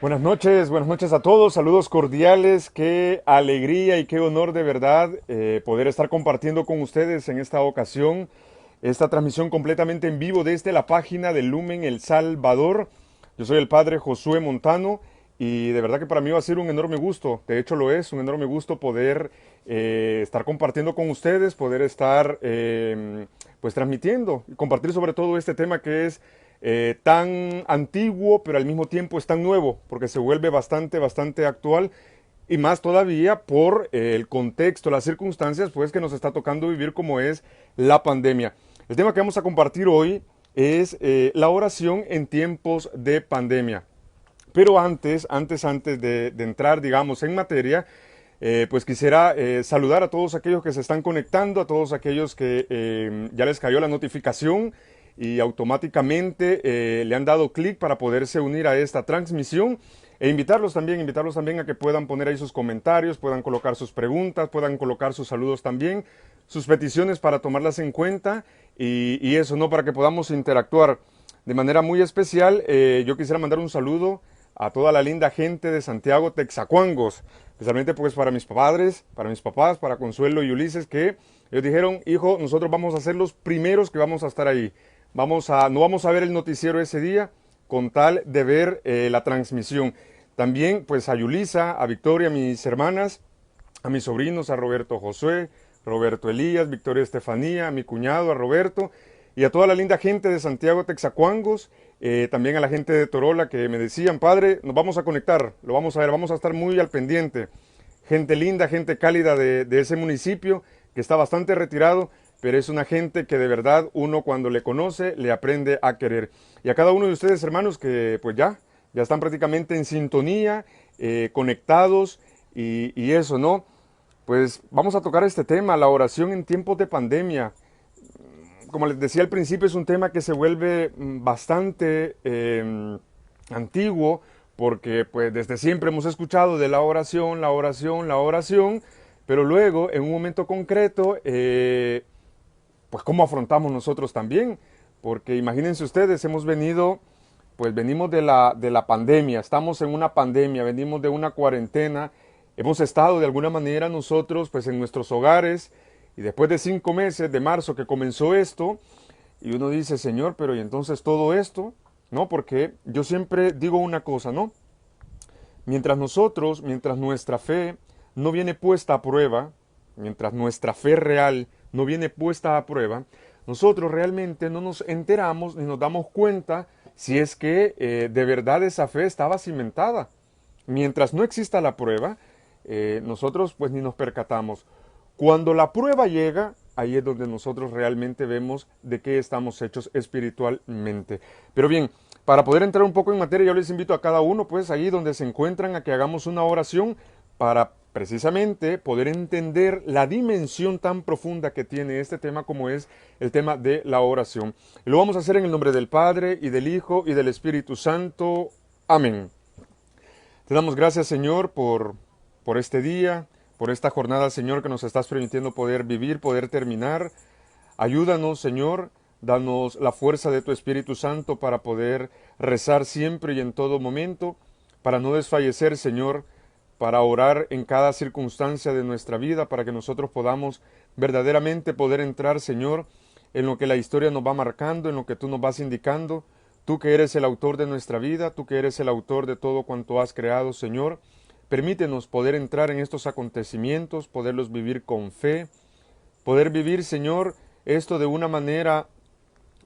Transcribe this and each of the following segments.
Buenas noches a todos, saludos cordiales, qué alegría y qué honor de verdad poder estar compartiendo con ustedes en esta ocasión, esta transmisión completamente en vivo desde la página de Lumen El Salvador. Yo soy el padre Josué Montano y de verdad que para mí va a ser un enorme gusto, de hecho lo es, un enorme gusto poder estar compartiendo con ustedes, poder estar pues transmitiendo y compartir sobre todo este tema que es tan antiguo, pero al mismo tiempo es tan nuevo, porque se vuelve bastante actual, y más todavía por el contexto, las circunstancias, pues que nos está tocando vivir como es la pandemia. El tema que vamos a compartir hoy es la oración en tiempos de pandemia. Pero antes de entrar, digamos, en materia, pues quisiera saludar a todos aquellos que se están conectando, a todos aquellos que ya les cayó la notificación y automáticamente le han dado clic para poderse unir a esta transmisión e invitarlos también a que puedan poner ahí sus comentarios, puedan colocar sus preguntas, puedan colocar sus saludos también, sus peticiones para tomarlas en cuenta y eso, ¿no? Para que podamos interactuar de manera muy especial. Yo quisiera mandar un saludo a toda la linda gente de Santiago, Texacuangos, especialmente pues para mis padres, para mis papás, para Consuelo y Ulises, que ellos dijeron, hijo, nosotros vamos a ser los primeros que vamos a estar ahí. No vamos a ver el noticiero ese día con tal de ver la transmisión. También pues a Yulisa, a Victoria, a mis hermanas, a mis sobrinos, a Roberto Josué, Roberto Elías, Victoria Estefanía, a mi cuñado, a Roberto, y a toda la linda gente de Santiago Texacuangos, también a la gente de Torola que me decían, padre, nos vamos a conectar, lo vamos a ver, vamos a estar muy al pendiente. Gente linda, gente cálida de ese municipio, que está bastante retirado, pero es una gente que de verdad uno cuando le conoce, le aprende a querer. Y a cada uno de ustedes, hermanos, que pues ya están prácticamente en sintonía, conectados, y eso, ¿no? Pues vamos a tocar este tema, la oración en tiempos de pandemia. Como les decía al principio, es un tema que se vuelve bastante antiguo, porque pues desde siempre hemos escuchado de la oración, la oración, la oración, pero luego en un momento concreto, pues cómo afrontamos nosotros también, porque imagínense ustedes, pues venimos de la pandemia, estamos en una pandemia, venimos de una cuarentena, hemos estado de alguna manera nosotros pues en nuestros hogares, y después de 5 meses de marzo que comenzó esto, y uno dice, Señor, pero ¿y entonces todo esto? ¿No? Porque yo siempre digo una cosa, ¿no? Mientras nuestra fe no viene puesta a prueba, mientras nuestra fe real no viene puesta a prueba, nosotros realmente no nos enteramos ni nos damos cuenta si es que de verdad esa fe estaba cimentada. Mientras no exista la prueba, nosotros pues ni nos percatamos. Cuando la prueba llega, ahí es donde nosotros realmente vemos de qué estamos hechos espiritualmente. Pero bien, para poder entrar un poco en materia, yo les invito a cada uno, pues ahí donde se encuentran, a que hagamos una oración para precisamente poder entender la dimensión tan profunda que tiene este tema como es el tema de la oración. Y lo vamos a hacer en el nombre del Padre y del Hijo y del Espíritu Santo. Amén. Te damos gracias, Señor, por este día, por esta jornada, Señor, que nos estás permitiendo poder vivir, poder terminar. Ayúdanos, Señor, danos la fuerza de tu Espíritu Santo para poder rezar siempre y en todo momento, para no desfallecer, Señor, para orar en cada circunstancia de nuestra vida, para que nosotros podamos verdaderamente poder entrar, Señor, en lo que la historia nos va marcando, en lo que tú nos vas indicando. Tú que eres el autor de nuestra vida, tú que eres el autor de todo cuanto has creado, Señor, permítenos poder entrar en estos acontecimientos, poderlos vivir con fe, poder vivir, Señor, esto de una manera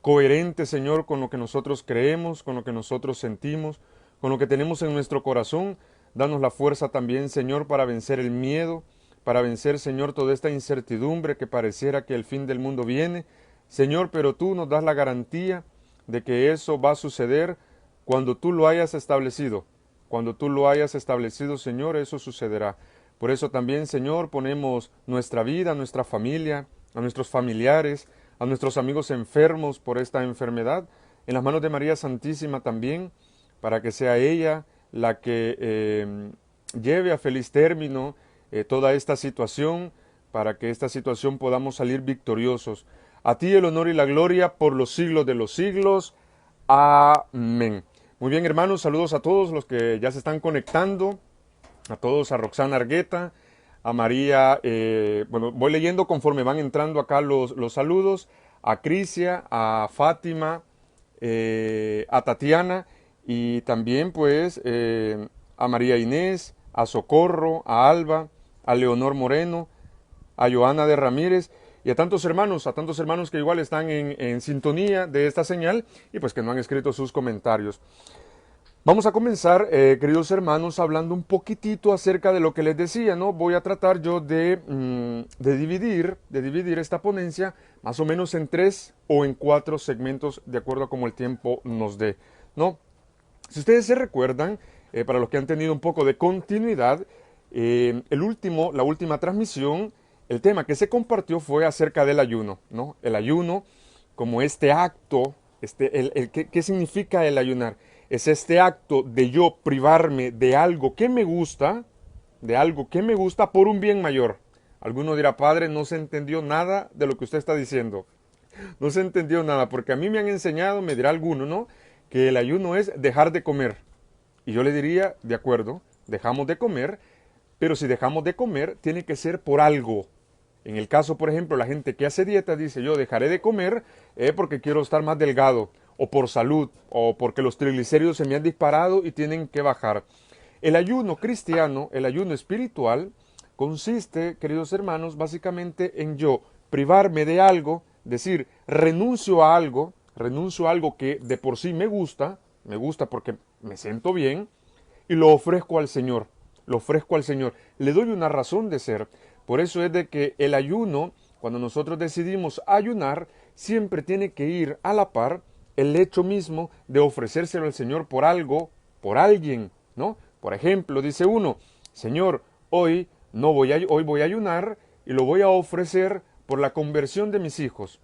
coherente, Señor, con lo que nosotros creemos, con lo que nosotros sentimos, con lo que tenemos en nuestro corazón. Danos la fuerza también, Señor, para vencer el miedo, para vencer, Señor, toda esta incertidumbre que pareciera que el fin del mundo viene. Señor, pero tú nos das la garantía de que eso va a suceder cuando tú lo hayas establecido. Cuando tú lo hayas establecido, Señor, eso sucederá. Por eso también, Señor, ponemos nuestra vida, nuestra familia, a nuestros familiares, a nuestros amigos enfermos por esta enfermedad, en las manos de María Santísima también, para que sea ella la que lleve a feliz término toda esta situación, para que esta situación podamos salir victoriosos. A ti el honor y la gloria por los siglos de los siglos. Amén. Muy bien, hermanos, saludos a todos los que ya se están conectando, a todos, a Roxana Argueta, a María, bueno, voy leyendo conforme van entrando acá los saludos, a Crisia, a Fátima, a Tatiana y también pues a María Inés, a Socorro, a Alba, a Leonor Moreno, a Joana de Ramírez y a tantos hermanos que igual están en sintonía de esta señal y pues que no han escrito sus comentarios. Vamos a comenzar, queridos hermanos, hablando un poquitito acerca de lo que les decía, ¿no? Voy a tratar yo de dividir esta ponencia más o menos en 3 o en 4 segmentos de acuerdo a como el tiempo nos dé, ¿no? Si ustedes se recuerdan, para los que han tenido un poco de continuidad, la última transmisión, el tema que se compartió fue acerca del ayuno, ¿no? El ayuno como este acto, ¿qué significa el ayunar? Es este acto de yo privarme de algo que me gusta, por un bien mayor. Alguno dirá, padre, no se entendió nada de lo que usted está diciendo. No se entendió nada, porque a mí me han enseñado, me dirá alguno, ¿no? Que el ayuno es dejar de comer. Y yo le diría, de acuerdo, dejamos de comer, pero si dejamos de comer, tiene que ser por algo. En el caso, por ejemplo, la gente que hace dieta dice, yo dejaré de comer porque quiero estar más delgado, o por salud, o porque los triglicéridos se me han disparado y tienen que bajar. El ayuno cristiano, el ayuno espiritual, consiste, queridos hermanos, básicamente en yo privarme de algo, decir, renuncio a algo que de por sí me gusta porque me siento bien, y lo ofrezco al Señor, le doy una razón de ser. Por eso es de que el ayuno, cuando nosotros decidimos ayunar, siempre tiene que ir a la par el hecho mismo de ofrecérselo al Señor por algo, por alguien, ¿no? Por ejemplo, dice uno, Señor, hoy voy a ayunar y lo voy a ofrecer por la conversión de mis hijos.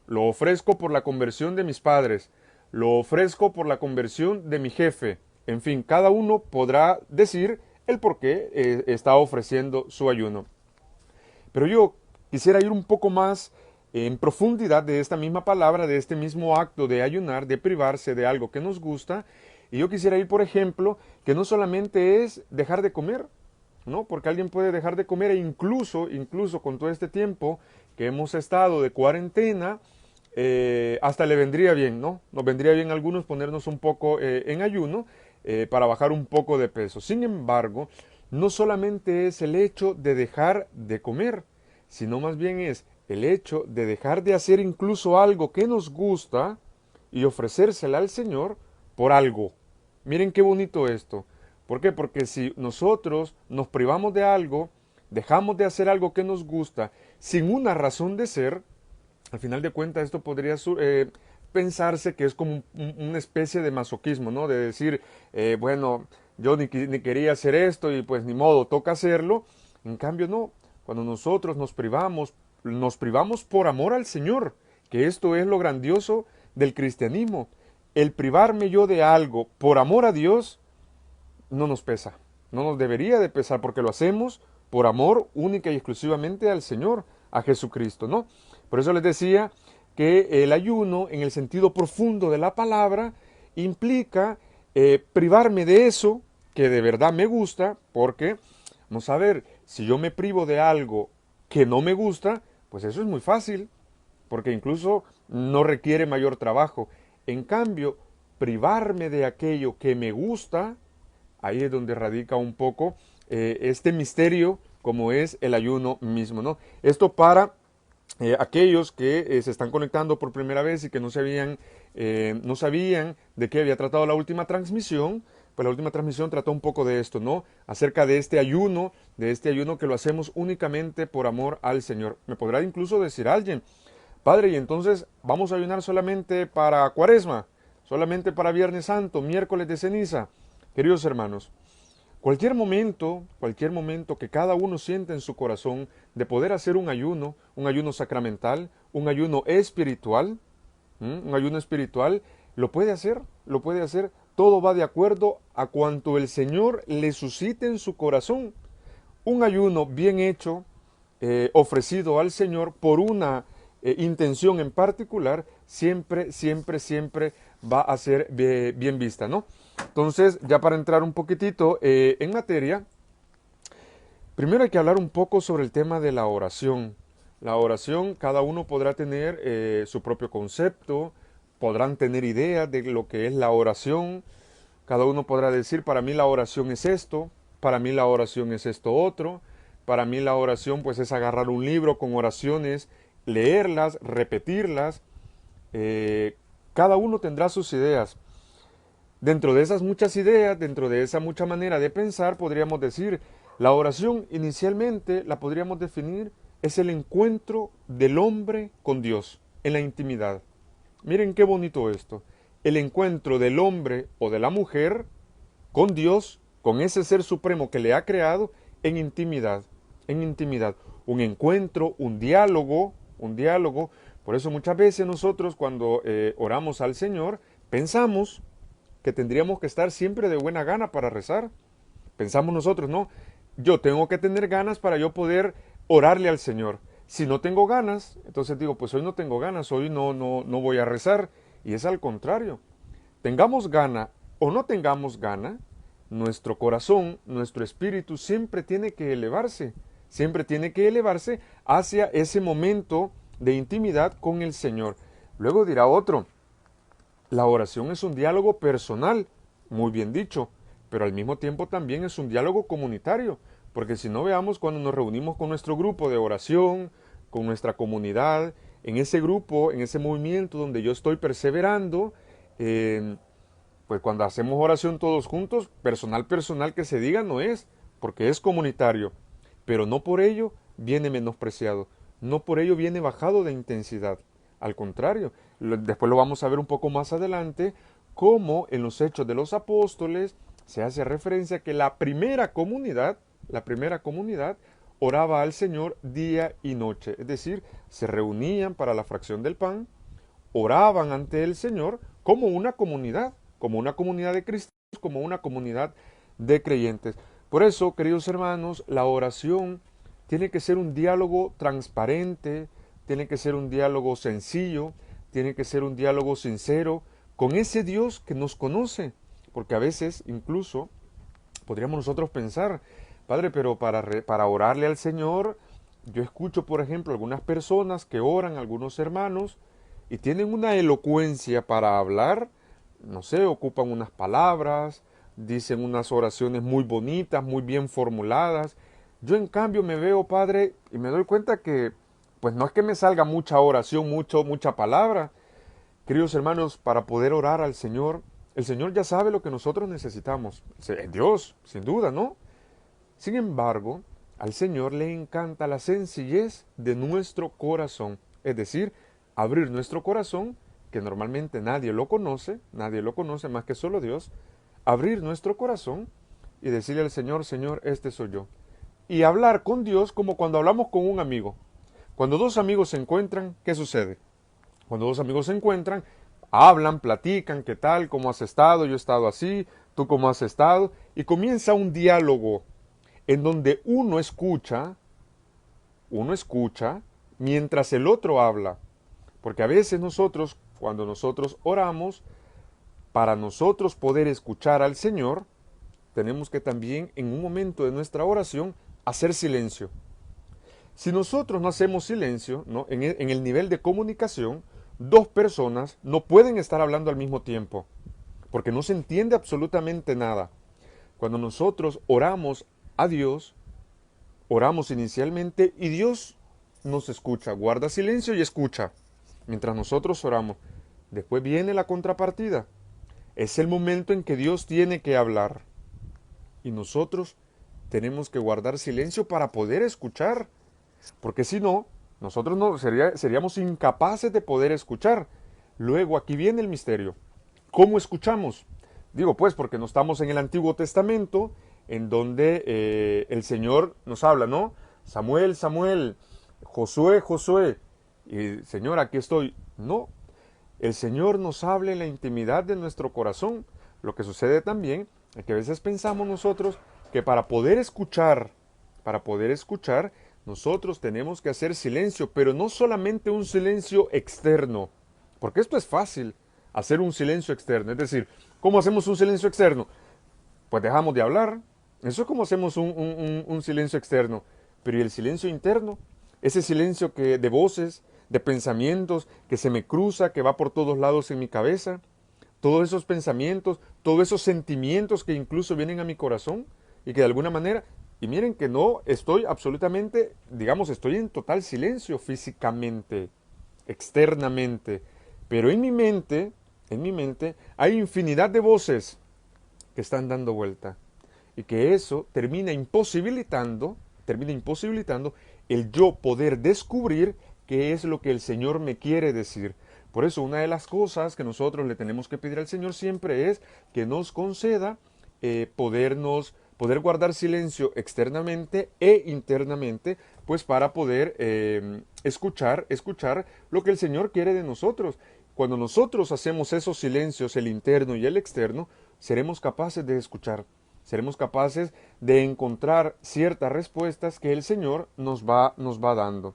Lo ofrezco por la conversión de mis padres. Lo ofrezco por la conversión de mi jefe. En fin, cada uno podrá decir el por qué está ofreciendo su ayuno. Pero yo quisiera ir un poco más en profundidad de esta misma palabra, de este mismo acto de ayunar, de privarse de algo que nos gusta. Y yo quisiera ir, por ejemplo, que no solamente es dejar de comer, ¿no? Porque alguien puede dejar de comer e incluso con todo este tiempo que hemos estado de cuarentena, hasta le vendría bien, ¿no? Nos vendría bien a algunos ponernos un poco en ayuno para bajar un poco de peso. Sin embargo, no solamente es el hecho de dejar de comer, sino más bien es el hecho de dejar de hacer incluso algo que nos gusta y ofrecérsela al Señor por algo. Miren qué bonito esto. ¿Por qué? Porque si nosotros nos privamos de algo, dejamos de hacer algo que nos gusta sin una razón de ser, al final de cuentas esto podría pensarse que es como una especie de masoquismo, ¿no? De decir, bueno, yo ni quería hacer esto y pues ni modo, toca hacerlo. En cambio, no. Cuando nosotros nos privamos por amor al Señor, que esto es lo grandioso del cristianismo. El privarme yo de algo por amor a Dios no nos pesa, no nos debería de pesar porque lo hacemos por amor única y exclusivamente al Señor, a Jesucristo, ¿no? Por eso les decía que el ayuno, en el sentido profundo de la palabra, implica privarme de eso que de verdad me gusta, porque, vamos a ver, si yo me privo de algo que no me gusta, pues eso es muy fácil, porque incluso no requiere mayor trabajo. En cambio, privarme de aquello que me gusta, ahí es donde radica un poco este misterio como es el ayuno mismo, ¿no? Esto para aquellos que se están conectando por primera vez y que no sabían de qué había tratado la última transmisión, pues la última transmisión trató un poco de esto, ¿no? Acerca de este ayuno que lo hacemos únicamente por amor al Señor. Me podrá incluso decir alguien, Padre, y entonces vamos a ayunar solamente para Cuaresma, solamente para Viernes Santo, miércoles de ceniza. Queridos hermanos, cualquier momento que cada uno sienta en su corazón de poder hacer un ayuno sacramental, un ayuno espiritual, lo puede hacer, todo va de acuerdo a cuanto el Señor le suscite en su corazón. Un ayuno bien hecho, ofrecido al Señor por una intención en particular, siempre, siempre, siempre va a ser bien vista, ¿no? Entonces, ya para entrar un poquitito en materia, primero hay que hablar un poco sobre el tema de la oración. La oración, cada uno podrá tener su propio concepto, podrán tener idea de lo que es la oración. Cada uno podrá decir, para mí la oración es esto, para mí la oración es esto otro, para mí la oración pues es agarrar un libro con oraciones, leerlas, repetirlas. Eh, Cada uno tendrá sus ideas. Dentro de esas muchas ideas, dentro de esa mucha manera de pensar, podríamos decir, la oración inicialmente la podríamos definir, es el encuentro del hombre con Dios en la intimidad. Miren qué bonito esto. El encuentro del hombre o de la mujer con Dios, con ese ser supremo que le ha creado en intimidad, en intimidad. Un encuentro, un diálogo, un diálogo. Por eso muchas veces nosotros cuando oramos al Señor, pensamos que tendríamos que estar siempre de buena gana para rezar. Pensamos nosotros, no, yo tengo que tener ganas para yo poder orarle al Señor. Si no tengo ganas, entonces digo, pues hoy no tengo ganas, hoy no voy a rezar. Y es al contrario. Tengamos gana o no tengamos gana, nuestro corazón, nuestro espíritu siempre tiene que elevarse. Siempre tiene que elevarse hacia ese momento de intimidad con el Señor. Luego dirá otro, la oración es un diálogo personal, muy bien dicho, pero al mismo tiempo también es un diálogo comunitario, porque si no veamos cuando nos reunimos con nuestro grupo de oración, con nuestra comunidad, en ese grupo, en ese movimiento donde yo estoy perseverando, pues cuando hacemos oración todos juntos, personal, personal que se diga no es, porque es comunitario, pero no por ello viene menospreciado, no por ello viene bajado de intensidad. Al contrario, después lo vamos a ver un poco más adelante, cómo en los Hechos de los Apóstoles se hace referencia que la primera comunidad oraba al Señor día y noche, es decir, se reunían para la fracción del pan, oraban ante el Señor como una comunidad de cristianos, como una comunidad de creyentes. Por eso, queridos hermanos, la oración tiene que ser un diálogo transparente, tiene que ser un diálogo sencillo, tiene que ser un diálogo sincero con ese Dios que nos conoce, porque a veces incluso podríamos nosotros pensar, Padre, pero para orarle al Señor, yo escucho, por ejemplo, algunas personas que oran, algunos hermanos, y tienen una elocuencia para hablar, no sé, ocupan unas palabras, dicen unas oraciones muy bonitas, muy bien formuladas. Yo en cambio me veo, Padre, y me doy cuenta que, pues no es que me salga mucha oración, mucha palabra. Queridos hermanos, para poder orar al Señor, el Señor ya sabe lo que nosotros necesitamos. Es Dios, sin duda, ¿no? Sin embargo, al Señor le encanta la sencillez de nuestro corazón, es decir, abrir nuestro corazón, que normalmente nadie lo conoce más que solo Dios, abrir nuestro corazón y decirle al Señor, Señor, este soy yo. Y hablar con Dios como cuando hablamos con un amigo. Cuando dos amigos se encuentran, ¿qué sucede? Cuando dos amigos se encuentran, hablan, platican, ¿qué tal? ¿Cómo has estado? Yo he estado así, ¿tú cómo has estado? Y comienza un diálogo en donde uno escucha mientras el otro habla. Porque a veces nosotros, cuando nosotros oramos, para nosotros poder escuchar al Señor, tenemos que también en un momento de nuestra oración hacer silencio. Si nosotros no hacemos silencio, ¿no? En el nivel de comunicación, dos personas no pueden estar hablando al mismo tiempo, porque no se entiende absolutamente nada. Cuando nosotros oramos a Dios, oramos inicialmente y Dios nos escucha, guarda silencio y escucha mientras nosotros oramos. Después viene la contrapartida. Es el momento en que Dios tiene que hablar y nosotros tenemos que guardar silencio para poder escuchar, porque si no, nosotros no seríamos incapaces de poder escuchar. Luego aquí viene el misterio. ¿Cómo escuchamos? Digo pues porque no estamos en el Antiguo Testamento, en donde el Señor nos habla, ¿no? Samuel, Samuel, Josué, Josué, y Señor, aquí estoy. No, el Señor nos habla en la intimidad de nuestro corazón. Lo que sucede también es que a veces pensamos nosotros que para poder escuchar, nosotros tenemos que hacer silencio, pero no solamente un silencio externo, Porque esto es fácil, hacer un silencio externo. Es decir, ¿cómo hacemos un silencio externo? Pues dejamos de hablar. Eso es como hacemos un silencio externo. Pero ¿y el silencio interno? Ese silencio que, de voces, de pensamientos, que se me cruza, que va por todos lados en mi cabeza. Todos esos pensamientos, todos esos sentimientos que incluso vienen a mi corazón y que de alguna manera, y miren que no estoy absolutamente, digamos, estoy en total silencio físicamente, externamente, pero en mi mente, hay infinidad de voces que están dando vuelta y que eso termina imposibilitando el yo poder descubrir qué es lo que el Señor me quiere decir. Por eso una de las cosas que nosotros le tenemos que pedir al Señor siempre es que nos conceda poder guardar silencio externamente e internamente, pues para poder escuchar lo que el Señor quiere de nosotros. Cuando nosotros hacemos esos silencios, el interno y el externo, seremos capaces de escuchar, seremos capaces de encontrar ciertas respuestas que el Señor nos va dando.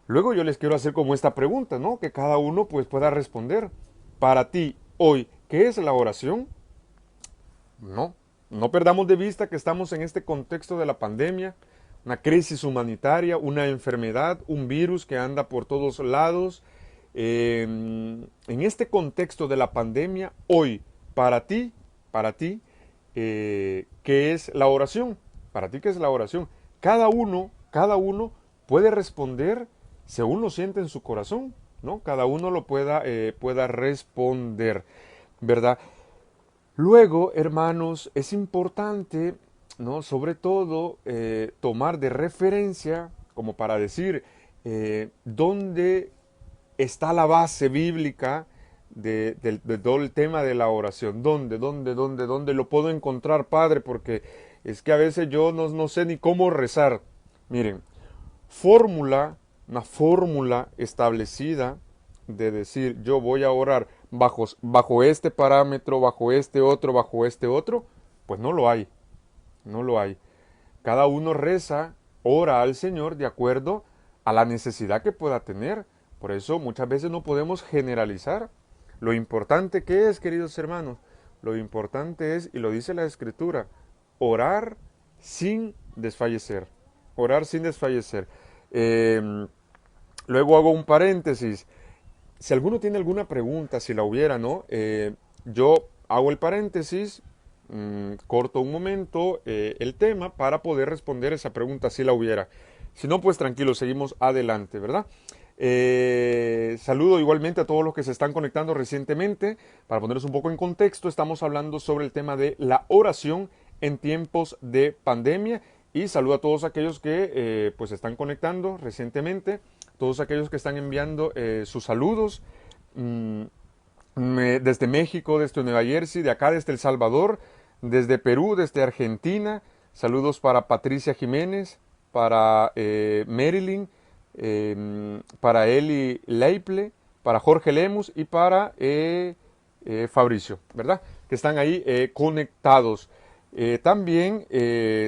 Luego yo les quiero hacer como esta pregunta, ¿no? Que cada uno pues pueda responder. Para ti, hoy, ¿qué es la oración? No, no perdamos de vista que estamos en este contexto de la pandemia, una crisis humanitaria, una enfermedad, un virus que anda por todos lados. En este contexto de la pandemia, hoy, para ti, ¿qué es la oración? Para ti, ¿qué es la oración? Cada uno puede responder según lo siente en su corazón, ¿no? Cada uno lo pueda responder, ¿verdad? Luego, hermanos, es importante, ¿no? Sobre todo, tomar de referencia, como para decir, dónde está la base bíblica de todo el tema de la oración. ¿Dónde lo puedo encontrar, Padre? Porque es que a veces yo no sé ni cómo rezar. Miren, una fórmula establecida de decir yo voy a orar bajo este parámetro, bajo este otro, pues no lo hay, no lo hay. Cada uno reza, ora al Señor de acuerdo a la necesidad que pueda tener. Por eso muchas veces no podemos generalizar. Lo importante que es, queridos hermanos, lo importante es, y lo dice la Escritura, orar sin desfallecer. Orar sin desfallecer. Eh, Luego hago un paréntesis. Si alguno tiene alguna pregunta, si la hubiera, ¿no? Yo hago el paréntesis, corto un momento el tema para poder responder esa pregunta si la hubiera. Si no, pues tranquilo, seguimos adelante, ¿verdad? Saludo igualmente a todos los que se están conectando recientemente. Para ponerlos un poco en contexto, estamos hablando sobre el tema de la oración en tiempos de pandemia. Y saludo a todos aquellos que pues se están conectando recientemente, todos aquellos que están enviando sus saludos mm, desde México, desde Nueva Jersey, de acá desde El Salvador, desde Perú, desde Argentina. Saludos para Patricia Jiménez, para Marilyn, para Eli Leiple, para Jorge Lemus y para Fabricio, ¿verdad? Que están ahí conectados. También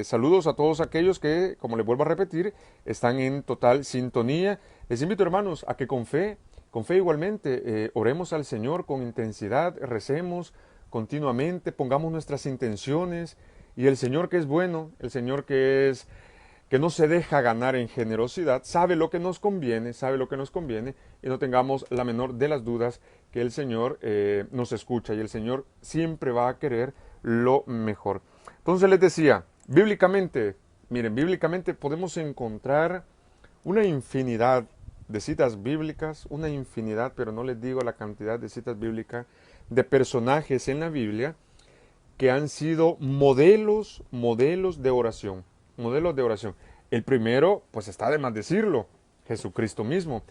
saludos a todos aquellos que, como les vuelvo a repetir, están en total sintonía. Les invito, hermanos, a que con fe igualmente, oremos al Señor con intensidad, recemos continuamente, pongamos nuestras intenciones y el Señor que es bueno, el Señor que no se deja ganar en generosidad, sabe lo que nos conviene, y no tengamos la menor de las dudas que el Señor nos escucha y el Señor siempre va a querer lo mejor. Entonces les decía, bíblicamente, miren, bíblicamente podemos encontrar una infinidad de citas bíblicas, una infinidad, pero no les digo la cantidad de citas bíblicas, de personajes en la Biblia que han sido modelos de oración, modelos de oración. El primero, pues está de más decirlo, Jesucristo mismo.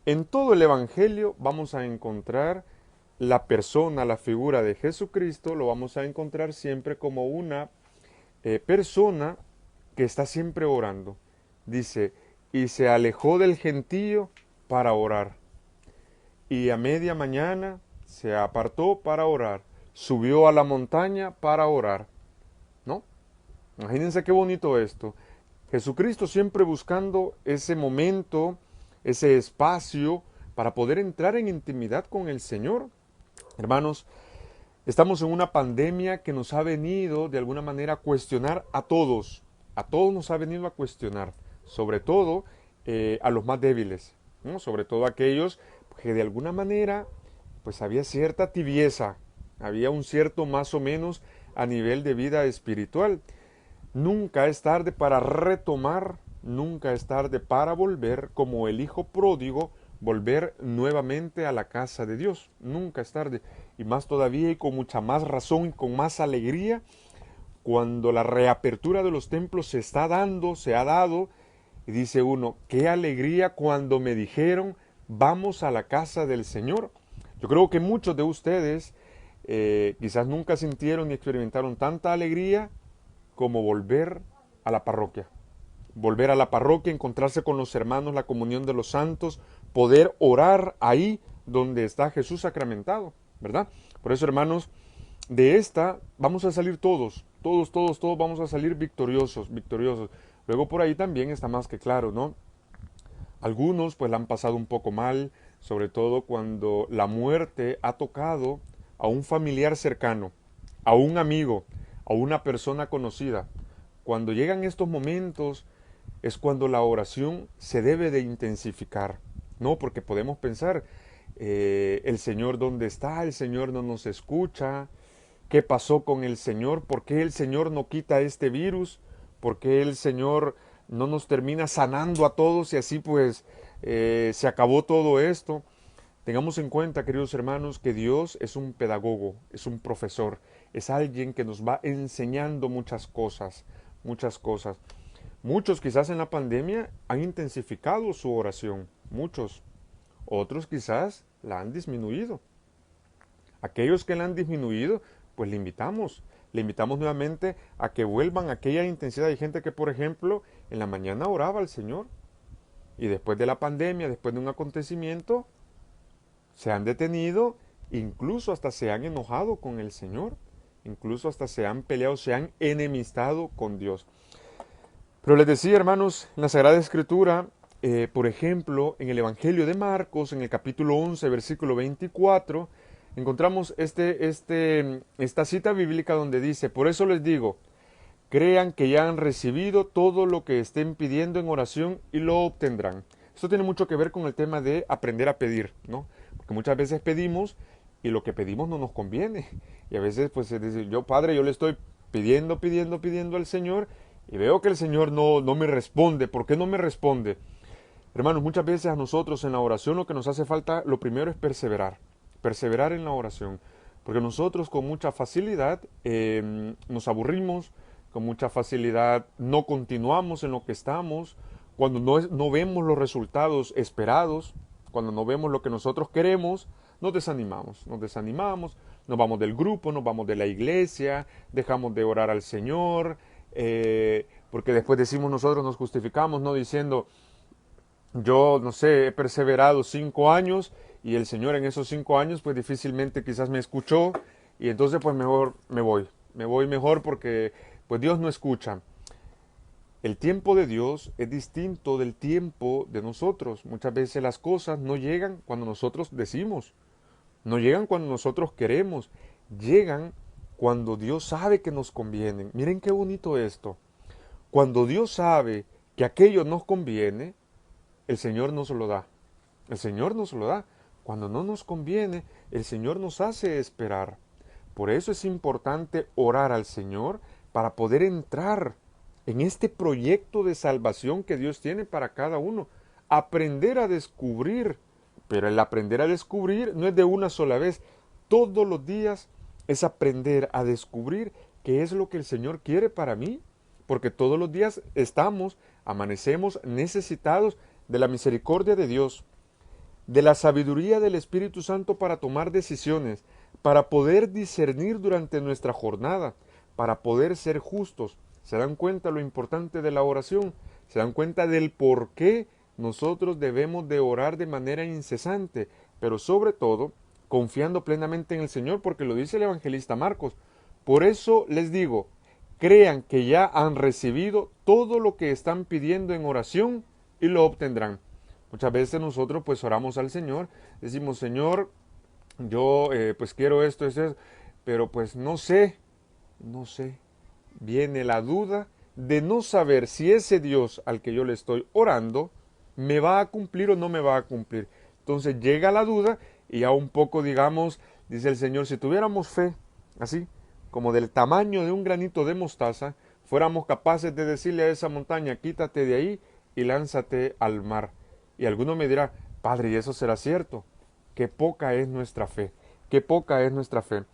En todo el Evangelio vamos a encontrar la persona, la figura de Jesucristo, lo vamos a encontrar siempre como una persona que está siempre orando. Dice, y se alejó del gentío para orar. Y a media mañana se apartó para orar. Subió a la montaña para orar. ¿No? Imagínense qué bonito esto. Jesucristo siempre buscando ese momento, ese espacio para poder entrar en intimidad con el Señor. Hermanos, estamos en una pandemia que nos ha venido de alguna manera a cuestionar a todos nos ha venido a cuestionar, sobre todo a los más débiles, ¿no? Sobre todo aquellos que de alguna manera pues había cierta tibieza, había un cierto más o menos a nivel de vida espiritual. Nunca es tarde para retomar, nunca es tarde para volver, como el hijo pródigo, volver nuevamente a la casa de Dios. Nunca es tarde. Y más todavía y con mucha más razón y con más alegría, cuando la reapertura de los templos se está dando, se ha dado, y dice uno, qué alegría cuando me dijeron, vamos a la casa del Señor. Yo creo que muchos de ustedes quizás nunca sintieron ni experimentaron tanta alegría como volver a la parroquia. Volver a la parroquia, encontrarse con los hermanos, la comunión de los santos, poder orar ahí donde está Jesús sacramentado, ¿verdad? Por eso, hermanos, de esta vamos a salir todos vamos a salir victoriosos. Luego por ahí también está más que claro, ¿no? Algunos pues la han pasado un poco mal, sobre todo cuando la muerte ha tocado a un familiar cercano, a un amigo, a una persona conocida. Cuando llegan estos momentos es cuando la oración se debe de intensificar, ¿no? Porque podemos pensar, el Señor dónde está, el Señor no nos escucha, ¿qué pasó con el Señor? ¿Por qué el Señor no quita este virus? ¿Por qué el Señor no nos termina sanando a todos y así pues se acabó todo esto? Tengamos en cuenta, queridos hermanos, que Dios es un pedagogo, es un profesor, es alguien que nos va enseñando muchas cosas, muchas cosas. Muchos quizás en la pandemia han intensificado su oración, muchos. Otros quizás la han disminuido. Aquellos que la han disminuido, pues le invitamos nuevamente a que vuelvan a aquella intensidad. Hay gente que, por ejemplo, en la mañana oraba al Señor y después de la pandemia, después de un acontecimiento, se han detenido, incluso hasta se han enojado con el Señor, incluso hasta se han peleado, se han enemistado con Dios. Pero les decía, hermanos, en la Sagrada Escritura, por ejemplo, en el Evangelio de Marcos, en el capítulo 11, versículo 24, encontramos esta cita bíblica donde dice, por eso les digo, crean que ya han recibido todo lo que estén pidiendo en oración y lo obtendrán. Esto tiene mucho que ver con el tema de aprender a pedir, ¿no? Porque muchas veces pedimos y lo que pedimos no nos conviene. Y a veces pues se dice, yo Padre, yo le estoy pidiendo al Señor y veo que el Señor no me responde. ¿Por qué no me responde? Hermanos, muchas veces a nosotros en la oración lo que nos hace falta, lo primero es perseverar en la oración. Porque nosotros con mucha facilidad nos aburrimos, con mucha facilidad no continuamos en lo que estamos, cuando no vemos los resultados esperados, cuando no vemos lo que nosotros queremos, nos desanimamos, nos vamos del grupo, nos vamos de la iglesia, dejamos de orar al Señor, porque después decimos nosotros, nos justificamos, no diciendo, yo no sé, he perseverado 5 años y el Señor en esos 5 años pues difícilmente quizás me escuchó y entonces pues mejor me voy mejor porque pues Dios no escucha. El tiempo de Dios es distinto del tiempo de nosotros. Muchas veces las cosas no llegan cuando nosotros decimos, no llegan cuando nosotros queremos, llegan cuando Dios sabe que nos convienen. Miren qué bonito esto. Cuando Dios sabe que aquello nos conviene, el Señor nos lo da. El Señor nos lo da. Cuando no nos conviene, el Señor nos hace esperar. Por eso es importante orar al Señor para poder entrar en este proyecto de salvación que Dios tiene para cada uno. Aprender a descubrir. Pero el aprender a descubrir no es de una sola vez. Todos los días es aprender a descubrir qué es lo que el Señor quiere para mí. Porque todos los días amanecemos necesitados de la misericordia de Dios, de la sabiduría del Espíritu Santo para tomar decisiones, para poder discernir durante nuestra jornada, para poder ser justos. ¿Se dan cuenta lo importante de la oración? ¿Se dan cuenta del por qué nosotros debemos de orar de manera incesante? Pero sobre todo, confiando plenamente en el Señor, porque lo dice el evangelista Marcos. Por eso les digo, crean que ya han recibido todo lo que están pidiendo en oración y lo obtendrán. Muchas veces nosotros pues oramos al Señor, decimos, Señor, yo pues quiero esto, eso, pero pues no sé. Viene la duda de no saber si ese Dios al que yo le estoy orando me va a cumplir o no me va a cumplir. Entonces llega la duda y ya un poco, digamos, dice el Señor, si tuviéramos fe, así, como del tamaño de un granito de mostaza, fuéramos capaces de decirle a esa montaña, quítate de ahí y lánzate al mar. Y alguno me dirá, Padre, ¿y eso será cierto? Qué poca es nuestra fe, qué poca es nuestra fe.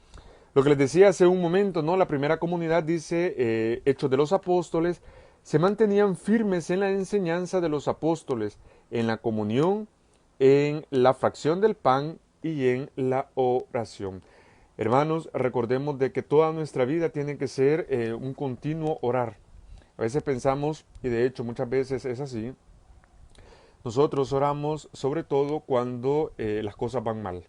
Lo que les decía hace un momento, ¿no? La primera comunidad dice, Hechos de los Apóstoles, se mantenían firmes en la enseñanza de los apóstoles, en la comunión, en la fracción del pan y en la oración. Hermanos, recordemos de que toda nuestra vida tiene que ser un continuo orar. A veces pensamos, y de hecho muchas veces es así, nosotros oramos sobre todo cuando las cosas van mal.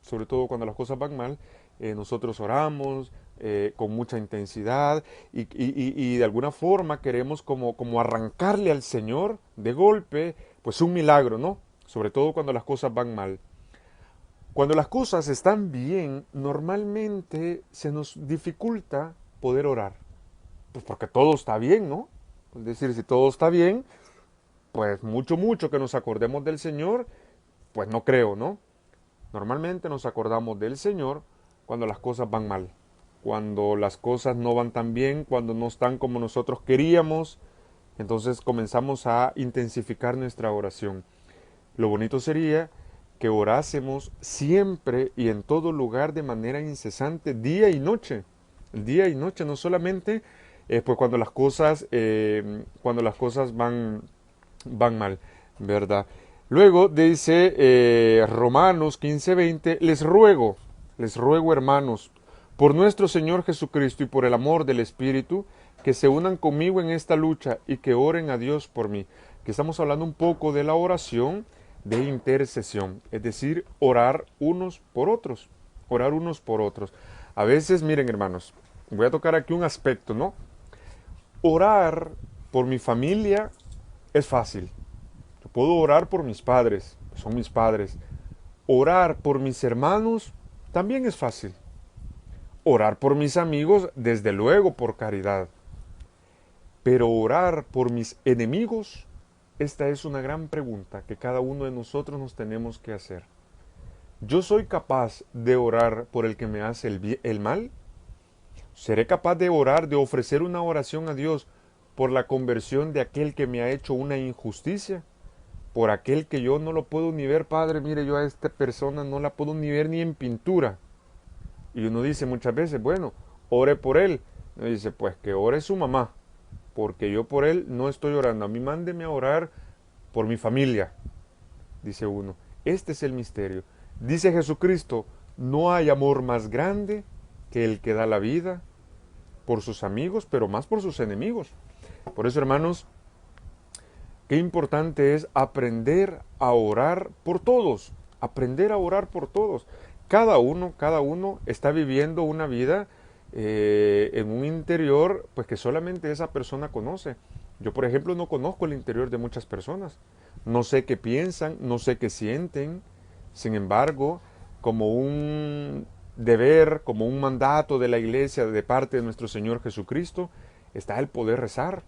Sobre todo cuando las cosas van mal, nosotros oramos con mucha intensidad y de alguna forma queremos como arrancarle al Señor de golpe, pues un milagro, ¿no? Sobre todo cuando las cosas van mal. Cuando las cosas están bien, normalmente se nos dificulta poder orar. Pues porque todo está bien, ¿no? Es decir, si todo está bien, pues mucho que nos acordemos del Señor, pues no creo, ¿no? Normalmente nos acordamos del Señor cuando las cosas van mal, cuando las cosas no van tan bien, cuando no están como nosotros queríamos, entonces comenzamos a intensificar nuestra oración. Lo bonito sería que orásemos siempre y en todo lugar de manera incesante, día y noche, no solamente pues cuando las cosas van mal, ¿verdad? Luego dice Romanos 15:20, les ruego hermanos, por nuestro Señor Jesucristo y por el amor del Espíritu, que se unan conmigo en esta lucha y que oren a Dios por mí. Que estamos hablando un poco de la oración de intercesión, es decir, orar unos por otros, orar unos por otros. A veces, miren hermanos, voy a tocar aquí un aspecto, ¿no? Orar por mi familia es fácil. Yo puedo orar por mis padres, son mis padres. Orar por mis hermanos también es fácil. Orar por mis amigos, desde luego, por caridad. Pero orar por mis enemigos, esta es una gran pregunta que cada uno de nosotros nos tenemos que hacer. ¿Yo soy capaz de orar por el que me hace el mal? ¿Seré capaz de orar, de ofrecer una oración a Dios por la conversión de aquel que me ha hecho una injusticia? Por aquel que yo no lo puedo ni ver, Padre, mire, yo a esta persona no la puedo ni ver ni en pintura. Y uno dice muchas veces, bueno, ore por él. Uno dice, pues que ore su mamá, porque yo por él no estoy orando. A mí mándeme a orar por mi familia, dice uno. Este es el misterio. Dice Jesucristo, no hay amor más grande que el que da la vida por sus amigos, pero más por sus enemigos. Por eso, hermanos, qué importante es aprender a orar por todos, aprender a orar por todos. Cada uno está viviendo una vida en un interior pues que solamente esa persona conoce. Yo, por ejemplo, no conozco el interior de muchas personas. No sé qué piensan, no sé qué sienten. Sin embargo, como un deber, como un mandato de la iglesia de parte de nuestro Señor Jesucristo, está el poder rezar,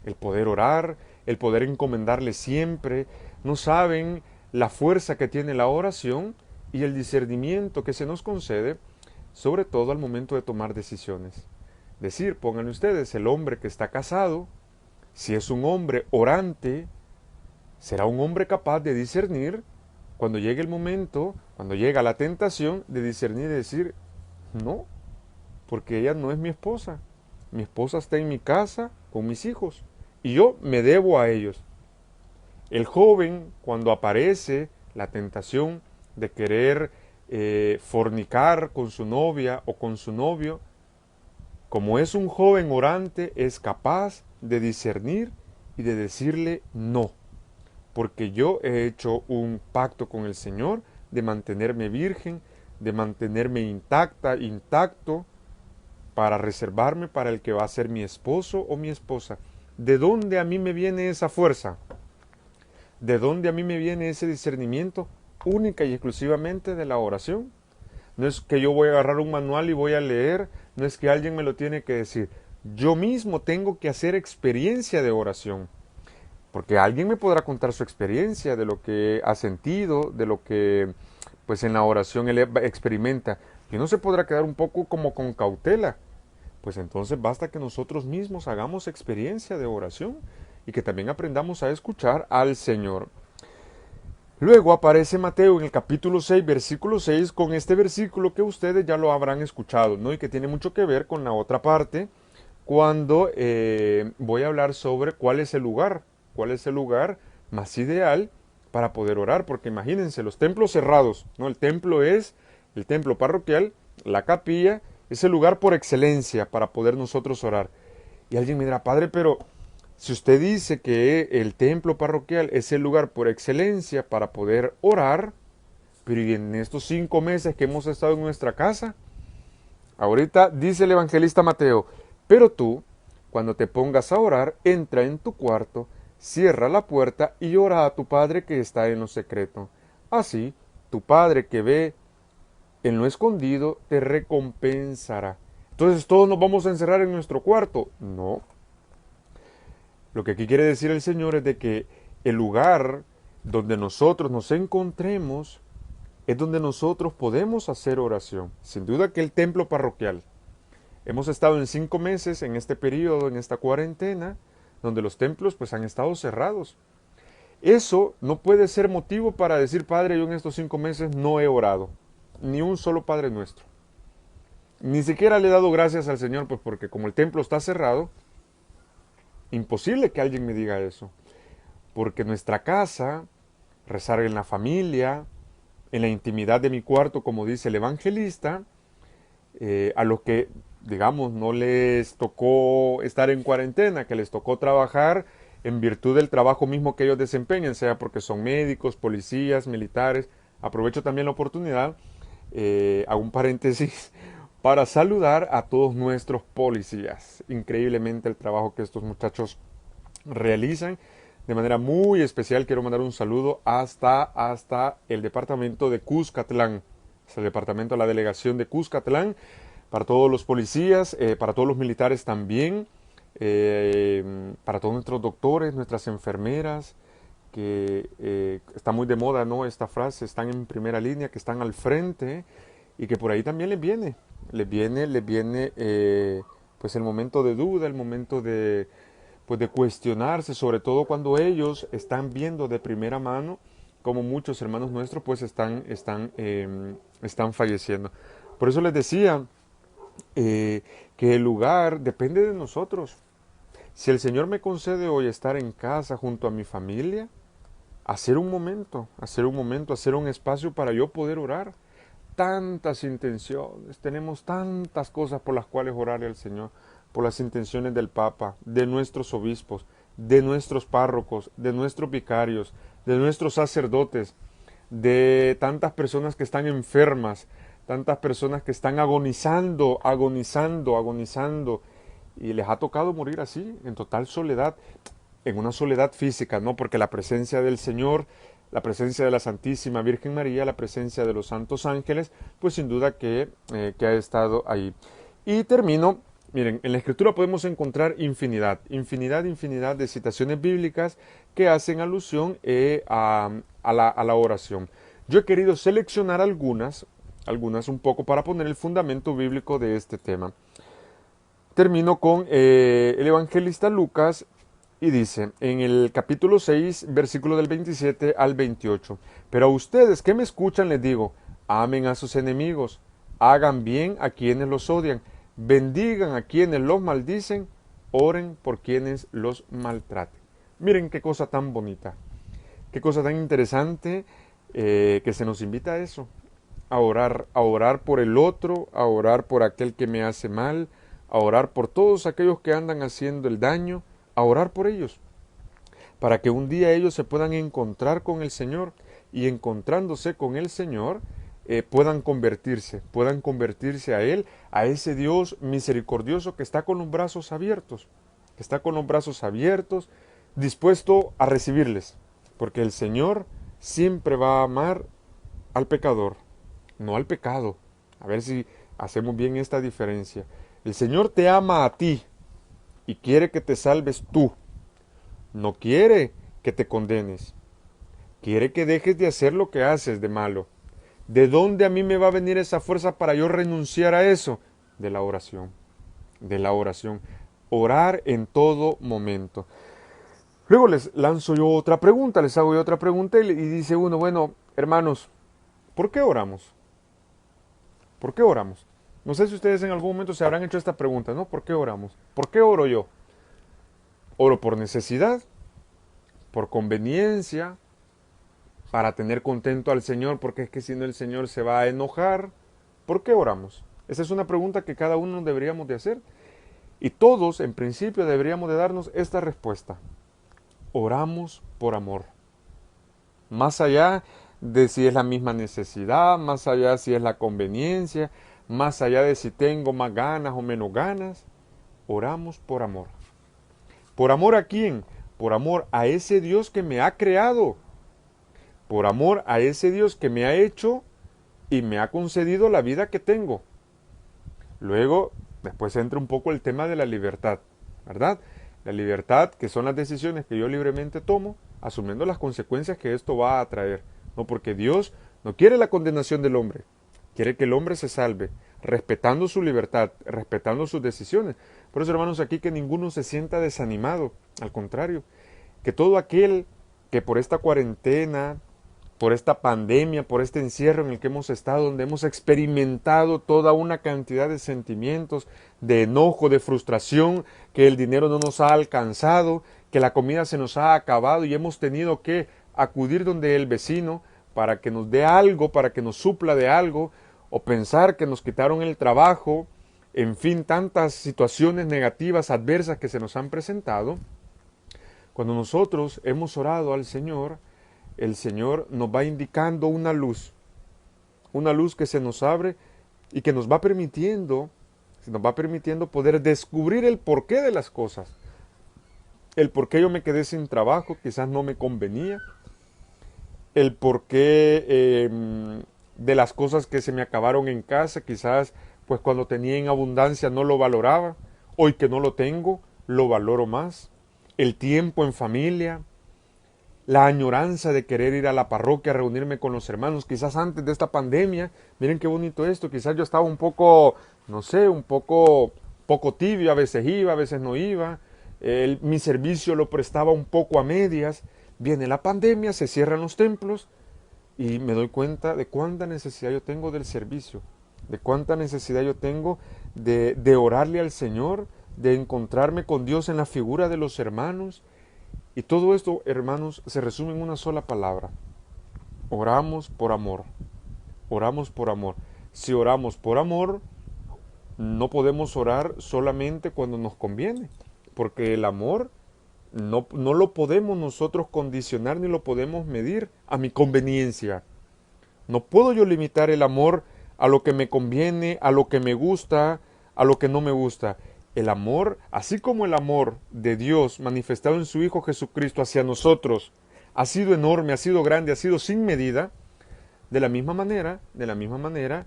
el poder orar, el poder encomendarle siempre. No saben la fuerza que tiene la oración y el discernimiento que se nos concede, sobre todo al momento de tomar decisiones. Decir, pongan ustedes, el hombre que está casado, si es un hombre orante, será un hombre capaz de discernir cuando llegue el momento, cuando llega la tentación, de discernir y decir, no, porque ella no es mi esposa. Mi esposa está en mi casa con mis hijos y yo me debo a ellos. El joven, cuando aparece la tentación de querer fornicar con su novia o con su novio, como es un joven orante, es capaz de discernir y de decirle no, porque yo he hecho un pacto con el Señor de mantenerme virgen, de mantenerme intacto, para reservarme para el que va a ser mi esposo o mi esposa. ¿De dónde a mí me viene esa fuerza? ¿De dónde a mí me viene ese discernimiento? Única y exclusivamente de la oración. No es que yo voy a agarrar un manual y voy a leer, no es que alguien me lo tiene que decir. Yo mismo tengo que hacer experiencia de oración. Porque alguien me podrá contar su experiencia de lo que ha sentido, de lo que pues en la oración él experimenta. Y no se podrá quedar un poco como con cautela. Pues entonces basta que nosotros mismos hagamos experiencia de oración y que también aprendamos a escuchar al Señor. Luego aparece Mateo en el capítulo 6, versículo 6, con este versículo que ustedes ya lo habrán escuchado, ¿no? Y que tiene mucho que ver con la otra parte, cuando voy a hablar sobre cuál es el lugar más ideal para poder orar, porque imagínense, los templos cerrados, ¿no? El templo es el templo parroquial, la capilla, es el lugar por excelencia para poder nosotros orar. Y alguien me dirá, padre, pero si usted dice que el templo parroquial es el lugar por excelencia para poder orar, pero y en estos 5 meses que hemos estado en nuestra casa, ahorita dice el evangelista Mateo, pero tú, cuando te pongas a orar, entra en tu cuarto, cierra la puerta y ora a tu Padre que está en lo secreto. Así, tu Padre que ve en lo escondido te recompensará. Entonces, ¿todos nos vamos a encerrar en nuestro cuarto? No. Lo que aquí quiere decir el Señor es de que el lugar donde nosotros nos encontremos es donde nosotros podemos hacer oración. Sin duda que el templo parroquial. Hemos estado en 5 meses en este periodo, en esta cuarentena, donde los templos pues han estado cerrados. Eso no puede ser motivo para decir, Padre, yo en estos 5 meses no he orado. Ni un solo Padre Nuestro. Ni siquiera le he dado gracias al Señor, pues porque como el templo está cerrado, imposible que alguien me diga eso. Porque nuestra casa, rezar en la familia, en la intimidad de mi cuarto, como dice el evangelista, a los que, digamos, no les tocó estar en cuarentena, que les tocó trabajar en virtud del trabajo mismo que ellos desempeñan, sea porque son médicos, policías, militares. Aprovecho también la oportunidad, hago un paréntesis, para saludar a todos nuestros policías. Increíblemente el trabajo que estos muchachos realizan. De manera muy especial quiero mandar un saludo hasta el departamento de Cuscatlán, hasta el departamento, la delegación de Cuscatlán, para todos los policías, para todos los militares también, para todos nuestros doctores, nuestras enfermeras, que está muy de moda, ¿no? Esta frase, están en primera línea, que están al frente y que por ahí también les viene pues el momento de duda, el momento de pues de cuestionarse, sobre todo cuando ellos están viendo de primera mano como muchos hermanos nuestros pues están falleciendo. Por eso les decía que el lugar depende de nosotros. Si el Señor me concede hoy estar en casa junto a mi familia, hacer un momento, hacer un espacio para yo poder orar. Tantas intenciones, tenemos tantas cosas por las cuales orarle al Señor, por las intenciones del Papa, de nuestros obispos, de nuestros párrocos, de nuestros vicarios, de nuestros sacerdotes, de tantas personas que están enfermas, tantas personas que están agonizando, y les ha tocado morir así, en total soledad, en una soledad física, ¿no? Porque la presencia del Señor, la presencia de la Santísima Virgen María, la presencia de los santos ángeles, pues sin duda que ha estado ahí. Y termino, miren, en la Escritura podemos encontrar infinidad de citaciones bíblicas que hacen alusión a la oración. Yo he querido seleccionar algunas un poco para poner el fundamento bíblico de este tema. Termino con el evangelista Lucas y dice en el capítulo 6, versículo del 27 al 28, pero a ustedes que me escuchan les digo, amen a sus enemigos, hagan bien a quienes los odian, bendigan a quienes los maldicen, oren por quienes los maltraten. Miren qué cosa tan bonita, qué cosa tan interesante que se nos invita a eso, a orar por el otro, a orar por aquel que me hace mal, a orar por todos aquellos que andan haciendo el daño, a orar por ellos, para que un día ellos se puedan encontrar con el Señor y encontrándose con el Señor puedan convertirse a Él, a ese Dios misericordioso que está con los brazos abiertos, dispuesto a recibirles, Porque el Señor siempre va a amar al pecador, no al pecado. A ver si hacemos bien esta diferencia. El Señor te ama a ti y quiere que te salves tú. No quiere que te condenes. Quiere que dejes de hacer lo que haces de malo. ¿De dónde a mí me va a venir esa fuerza para yo renunciar a eso? De la oración. De la oración. Orar en todo momento. Luego les lanzo yo otra pregunta, les hago yo otra pregunta y dice uno, bueno, hermanos, ¿por qué oramos? ¿Por qué oramos? No sé si ustedes en algún momento se habrán hecho esta pregunta, ¿no? ¿Por qué oramos? ¿Por qué oro yo? ¿Oro por necesidad? ¿Por conveniencia? ¿Para tener contento al Señor? Porque es que si no el Señor se va a enojar. ¿Por qué oramos? Esa es una pregunta que cada uno deberíamos de hacer. Y todos, en principio, deberíamos de darnos esta respuesta. Oramos por amor. Más allá de si es la misma necesidad, más allá de si es la conveniencia, más allá de si tengo más ganas o menos ganas, oramos por amor. ¿Por amor a quién? Por amor a ese Dios que me ha creado. Por amor a ese Dios que me ha hecho y me ha concedido la vida que tengo. Luego, después entra un poco el tema de la libertad, ¿verdad? La libertad, que son las decisiones que yo libremente tomo, asumiendo las consecuencias que esto va a traer. No, porque Dios no quiere la condenación del hombre, quiere que el hombre se salve, respetando su libertad, respetando sus decisiones. Por eso, hermanos, aquí que ninguno se sienta desanimado, al contrario, que todo aquel que por esta cuarentena, por esta pandemia, por este encierro en el que hemos estado, donde hemos experimentado toda una cantidad de sentimientos, de enojo, de frustración, que el dinero no nos ha alcanzado, que la comida se nos ha acabado y hemos tenido que acudir donde el vecino para que nos dé algo, para que nos supla de algo, o pensar que nos quitaron el trabajo, en fin, tantas situaciones negativas, adversas que se nos han presentado. Cuando nosotros hemos orado al Señor, el Señor nos va indicando una luz que se nos abre y que nos va permitiendo poder descubrir el porqué de las cosas. El por qué yo me quedé sin trabajo, quizás no me convenía. El porqué de las cosas que se me acabaron en casa, quizás pues cuando tenía en abundancia no lo valoraba. Hoy que no lo tengo, lo valoro más. El tiempo en familia, la añoranza de querer ir a la parroquia, reunirme con los hermanos, quizás antes de esta pandemia, miren qué bonito esto, quizás yo estaba un poco, no sé, un poco tibio, a veces iba, a veces no iba, mi servicio lo prestaba un poco a medias, viene la pandemia, se cierran los templos y me doy cuenta de cuánta necesidad yo tengo del servicio, de cuánta necesidad yo tengo de orarle al Señor, de encontrarme con Dios en la figura de los hermanos. Y todo esto, hermanos, se resume en una sola palabra. Oramos por amor. Oramos por amor. Si oramos por amor, no podemos orar solamente cuando nos conviene, porque el amor no lo podemos nosotros condicionar ni lo podemos medir a mi conveniencia. No puedo yo limitar el amor a lo que me conviene, a lo que me gusta, a lo que no me gusta. El amor, así como el amor de Dios manifestado en su Hijo Jesucristo hacia nosotros, ha sido enorme, ha sido grande, ha sido sin medida, de la misma manera,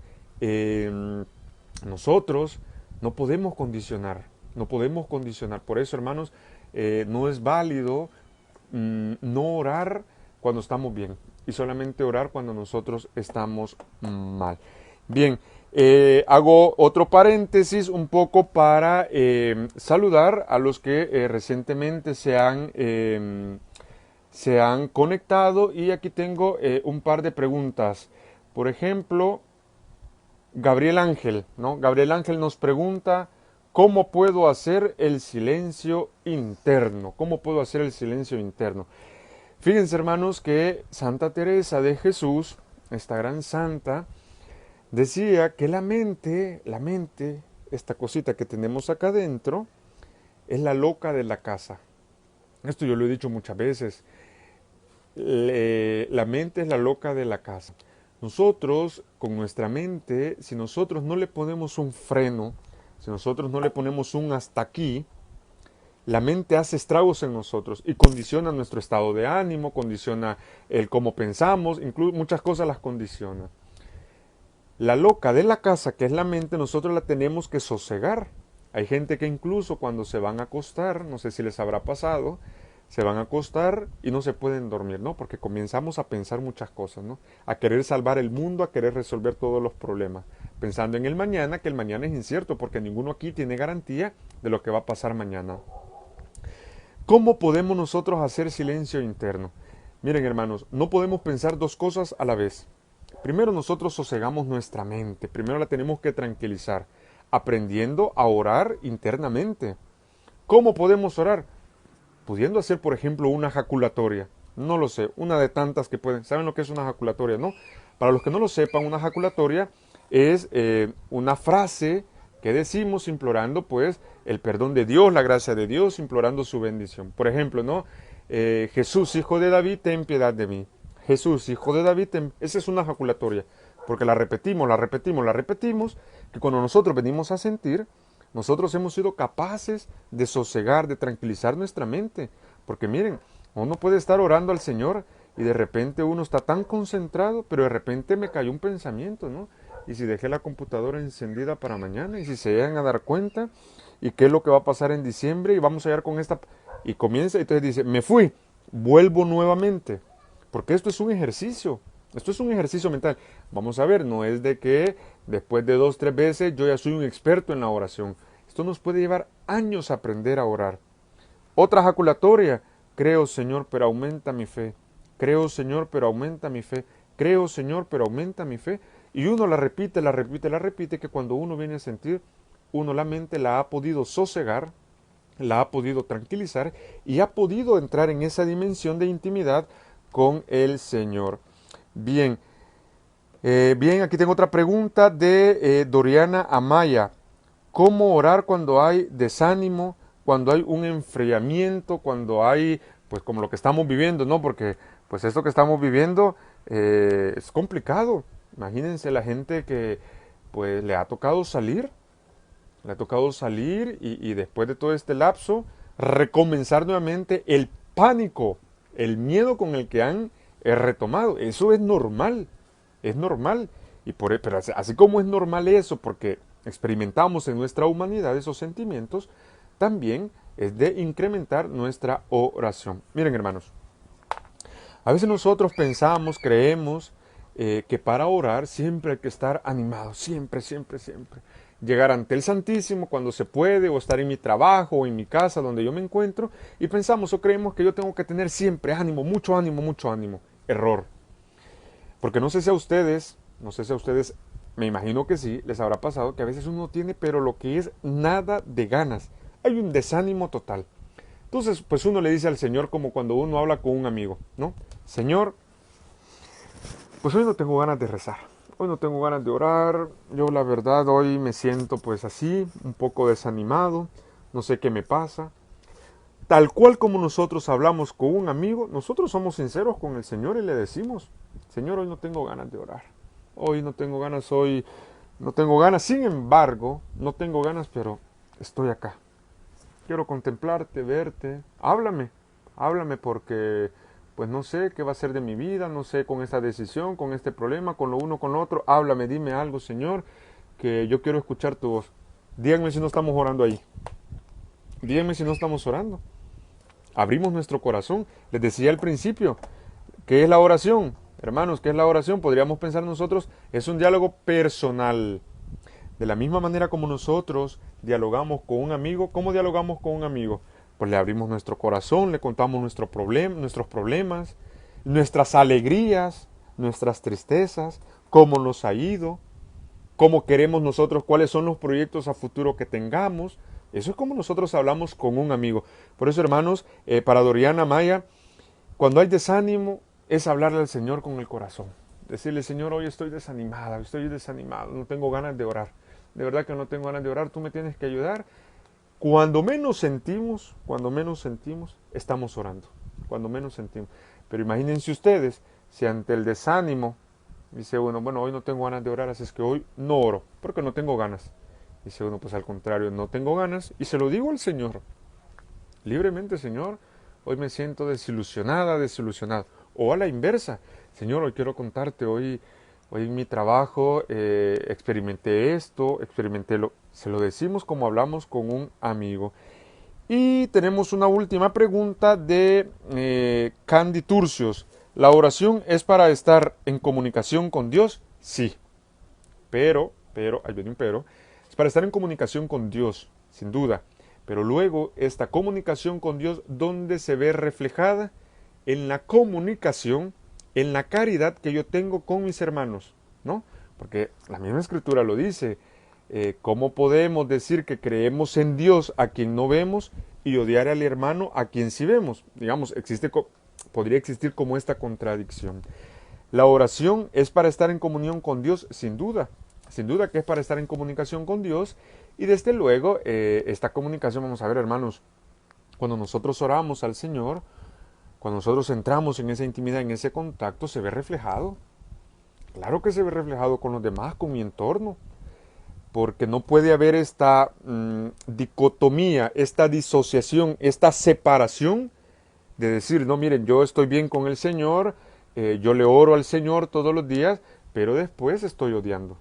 nosotros no podemos condicionar, no podemos condicionar. Por eso, hermanos, no es válido no orar cuando estamos bien y solamente orar cuando nosotros estamos mal. Bien, hago otro paréntesis un poco para saludar a los que recientemente se han conectado y aquí tengo un par de preguntas. Por ejemplo, Gabriel Ángel, ¿no? Gabriel Ángel nos pregunta, ¿cómo puedo hacer el silencio interno? ¿Cómo puedo hacer el silencio interno? Fíjense, hermanos, que Santa Teresa de Jesús, esta gran santa, decía que la mente, esta cosita que tenemos acá adentro, es la loca de la casa. Esto yo lo he dicho muchas veces. La mente es la loca de la casa. Nosotros, con nuestra mente, si nosotros no le ponemos un freno, si nosotros no le ponemos un hasta aquí, La mente hace estragos en nosotros y condiciona nuestro estado de ánimo, condiciona el cómo pensamos, incluso muchas cosas las condiciona. La loca de la casa, que es la mente, nosotros la tenemos que sosegar. Hay gente que incluso cuando se van a acostar, no sé si les habrá pasado, se van a acostar y no se pueden dormir, ¿no? Porque comenzamos a pensar muchas cosas, ¿no? A querer salvar el mundo, a querer resolver todos los problemas, pensando en el mañana, que el mañana es incierto, porque ninguno aquí tiene garantía de lo que va a pasar mañana. ¿Cómo podemos nosotros hacer silencio interno? Miren, hermanos, no podemos pensar dos cosas a la vez. Primero nosotros sosegamos nuestra mente, primero la tenemos que tranquilizar, aprendiendo a orar internamente. ¿Cómo podemos orar? Pudiendo hacer, por ejemplo, una jaculatoria. No lo sé, una de tantas que pueden. ¿Saben lo que es una jaculatoria, no? Para los que no lo sepan, una jaculatoria es una frase que decimos implorando, pues, el perdón de Dios, la gracia de Dios, implorando su bendición. Por ejemplo, ¿no? Jesús, hijo de David, ten piedad de mí. Jesús, hijo de David, esa es una jaculatoria, porque la repetimos, la repetimos, la repetimos, que cuando nosotros venimos a sentir, nosotros hemos sido capaces de sosegar, de tranquilizar nuestra mente. Porque miren, uno puede estar orando al Señor y de repente uno está tan concentrado, pero de repente me cayó un pensamiento, ¿no? Y si dejé la computadora encendida para mañana, y si se llegan a dar cuenta, y qué es lo que va a pasar en diciembre, y vamos a llegar con esta... Y comienza, y entonces dice, me fui, vuelvo nuevamente. Porque esto es un ejercicio. Esto es un ejercicio mental. Vamos a ver, no es de que después de 2, 3 veces yo ya soy un experto en la oración. Esto nos puede llevar años a aprender a orar. Otra jaculatoria. Creo, Señor, pero aumenta mi fe. Creo, Señor, pero aumenta mi fe. Creo, Señor, pero aumenta mi fe. Y uno la repite, la repite, la repite, que cuando uno viene a sentir, uno la mente la ha podido sosegar, la ha podido tranquilizar y ha podido entrar en esa dimensión de intimidad con el Señor. Bien, bien, aquí tengo otra pregunta de Doriana Amaya. ¿Cómo orar cuando hay desánimo, cuando hay un enfriamiento, cuando hay, pues como lo que estamos viviendo, ¿no? Porque pues esto que estamos viviendo es complicado. Imagínense la gente que pues le ha tocado salir y después de todo este lapso, recomenzar nuevamente el pánico, el miedo con el que han retomado. Eso es normal, es normal. Pero así como es normal eso, porque experimentamos en nuestra humanidad esos sentimientos, también es de incrementar nuestra oración. Miren, hermanos, a veces nosotros pensamos, creemos que para orar siempre hay que estar animado, siempre, siempre, siempre. Llegar ante el Santísimo cuando se puede, o estar en mi trabajo o en mi casa donde yo me encuentro, y pensamos o creemos que yo tengo que tener siempre ánimo, mucho ánimo, mucho ánimo. Error. Porque no sé si a ustedes, no sé si a ustedes, me imagino que sí, les habrá pasado que a veces uno tiene, pero lo que es nada de ganas. Hay un desánimo total. Entonces, pues uno le dice al Señor como cuando uno habla con un amigo, ¿no? Señor, pues hoy no tengo ganas de rezar, hoy no tengo ganas de orar, yo la verdad hoy me siento pues así, un poco desanimado, no sé qué me pasa. Tal cual como nosotros hablamos con un amigo, nosotros somos sinceros con el Señor y le decimos, Señor, hoy no tengo ganas de orar, hoy no tengo ganas, hoy no tengo ganas, sin embargo, no tengo ganas, pero estoy acá. Quiero contemplarte, verte, háblame, háblame porque pues no sé qué va a ser de mi vida, no sé con esta decisión, con este problema, con lo uno, con lo otro, háblame, dime algo, Señor, que yo quiero escuchar tu voz. Díganme si no estamos orando ahí, díganme si no estamos orando. Abrimos nuestro corazón. Les decía al principio, ¿qué es la oración? Hermanos, ¿qué es la oración? Podríamos pensar nosotros, es un diálogo personal. De la misma manera como nosotros dialogamos con un amigo, ¿cómo dialogamos con un amigo? Pues le abrimos nuestro corazón, le contamos nuestros problemas, nuestras alegrías, nuestras tristezas, cómo nos ha ido, cómo queremos nosotros, cuáles son los proyectos a futuro que tengamos. Eso es como nosotros hablamos con un amigo. Por eso, hermanos, para Doriana Maya, cuando hay desánimo, es hablarle al Señor con el corazón. Decirle, Señor, hoy estoy desanimada, estoy desanimado, no tengo ganas de orar. De verdad que no tengo ganas de orar, tú me tienes que ayudar. Cuando menos sentimos, estamos orando. Cuando menos sentimos. Pero imagínense ustedes, si ante el desánimo dice uno, bueno, hoy no tengo ganas de orar, así es que hoy no oro, porque no tengo ganas. Dice uno, pues al contrario, no tengo ganas, y se lo digo al Señor. libremente, Señor, hoy me siento desilusionada, desilusionado. O a la inversa, Señor, hoy quiero contarte, hoy en mi trabajo experimenté esto, experimenté lo. Se lo decimos como hablamos con un amigo. Y tenemos una última pregunta de Candy Turcios. ¿La oración es para estar en comunicación con Dios? Sí, ahí viene un pero, es para estar en comunicación con Dios, sin duda. Pero luego esta comunicación con Dios, ¿dónde se ve reflejada? En la comunicación, en la caridad que yo tengo con mis hermanos, ¿no? Porque la misma escritura lo dice. ¿Cómo podemos decir que creemos en Dios a quien no vemos y odiar al hermano a quien sí vemos? Digamos, podría existir como esta contradicción. La oración es para estar en comunión con Dios, sin duda que es para estar en comunicación con Dios, y desde luego esta comunicación, vamos a ver, hermanos, cuando nosotros oramos al Señor, cuando nosotros entramos en esa intimidad, en ese contacto, se ve reflejado. Claro que se ve reflejado con los demás, con mi entorno, porque no puede haber esta dicotomía, esta disociación, esta separación de decir, no, miren, yo estoy bien con el Señor, yo le oro al Señor todos los días, pero después estoy odiando,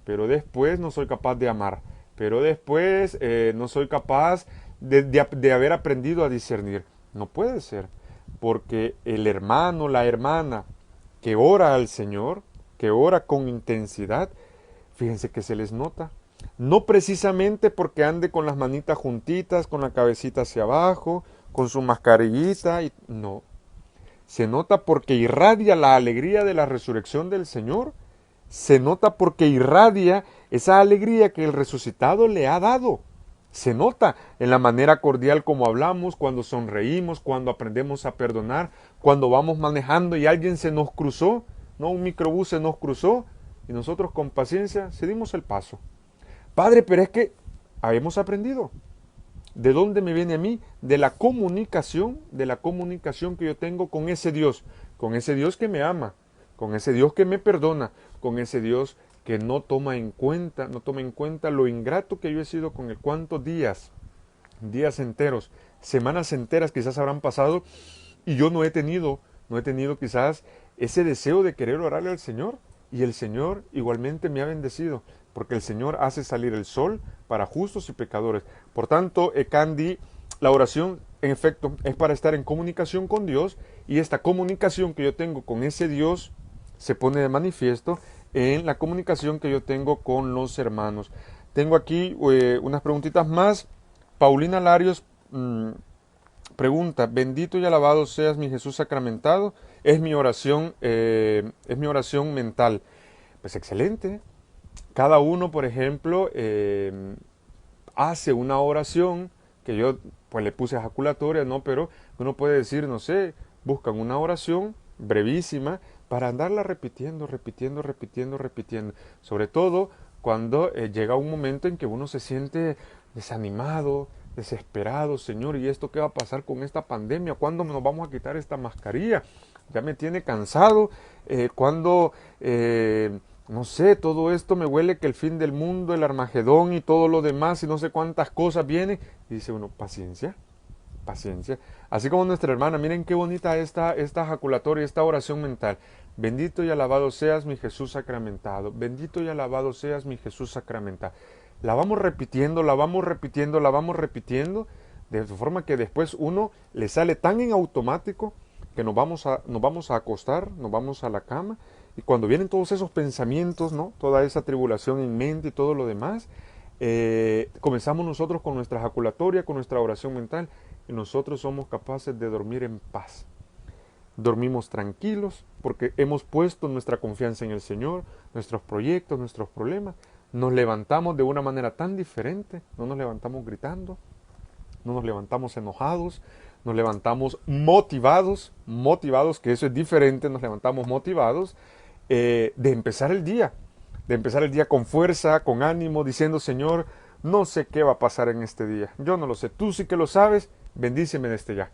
pero después no soy capaz de amar, pero después no soy capaz de haber aprendido a discernir. No puede ser, porque el hermano, la hermana que ora al Señor, que ora con intensidad, fíjense que se les nota. No precisamente porque ande con las manitas juntitas, con la cabecita hacia abajo, con su mascarillita, no. Se nota porque irradia la alegría de la resurrección del Señor. Se nota porque irradia esa alegría que el resucitado le ha dado. Se nota en la manera cordial como hablamos, cuando sonreímos, cuando aprendemos a perdonar, cuando vamos manejando y alguien se nos cruzó, no, un microbús se nos cruzó y nosotros con paciencia cedimos el paso. Padre, pero es que habemos aprendido. ¿De dónde me viene a mí? De la comunicación que yo tengo con ese Dios que me ama, con ese Dios que me perdona, con ese Dios que no toma en cuenta lo ingrato que yo he sido con él. ¿Cuántos días enteros, semanas enteras quizás habrán pasado y yo no he tenido quizás ese deseo de querer orarle al Señor? Y el Señor igualmente me ha bendecido, porque el Señor hace salir el sol para justos y pecadores. Por tanto, Candy, la oración, en efecto, es para estar en comunicación con Dios, y esta comunicación que yo tengo con ese Dios se pone de manifiesto en la comunicación que yo tengo con los hermanos. Tengo aquí unas preguntitas más. Paulina Larios pregunta, bendito y alabado seas mi Jesús sacramentado, es mi oración mental. Pues excelente. Cada uno, por ejemplo, hace una oración que yo pues le puse ejaculatoria, ¿no? Pero uno puede decir, no sé, buscan una oración brevísima para andarla repitiendo, repitiendo, repitiendo, repitiendo. Sobre todo cuando llega un momento en que uno se siente desanimado, desesperado, Señor, ¿y esto qué va a pasar con esta pandemia? ¿Cuándo nos vamos a quitar esta mascarilla? Ya me tiene cansado. ¿Cuándo no sé, todo esto me huele que el fin del mundo, el Armagedón y todo lo demás y no sé cuántas cosas vienen? Y dice uno, paciencia, paciencia. Así como nuestra hermana, miren qué bonita esta ejaculatoria, esta oración mental. Bendito y alabado seas mi Jesús sacramentado. Bendito y alabado seas mi Jesús sacramentado. La vamos repitiendo, la vamos repitiendo, la vamos repitiendo, de forma que después uno le sale tan en automático que nos vamos a acostar, nos vamos a la cama, y cuando vienen todos esos pensamientos, ¿no? Toda esa tribulación en mente y todo lo demás, comenzamos nosotros con nuestra ejaculatoria, con nuestra oración mental, y nosotros somos capaces de dormir en paz. Dormimos tranquilos porque hemos puesto nuestra confianza en el Señor, nuestros proyectos, nuestros problemas. Nos levantamos de una manera tan diferente, no nos levantamos gritando, no nos levantamos enojados, nos levantamos motivados, que eso es diferente, nos levantamos motivados de empezar el día con fuerza, con ánimo, diciendo, Señor, no sé qué va a pasar en este día, yo no lo sé, tú sí que lo sabes, bendíceme desde ya.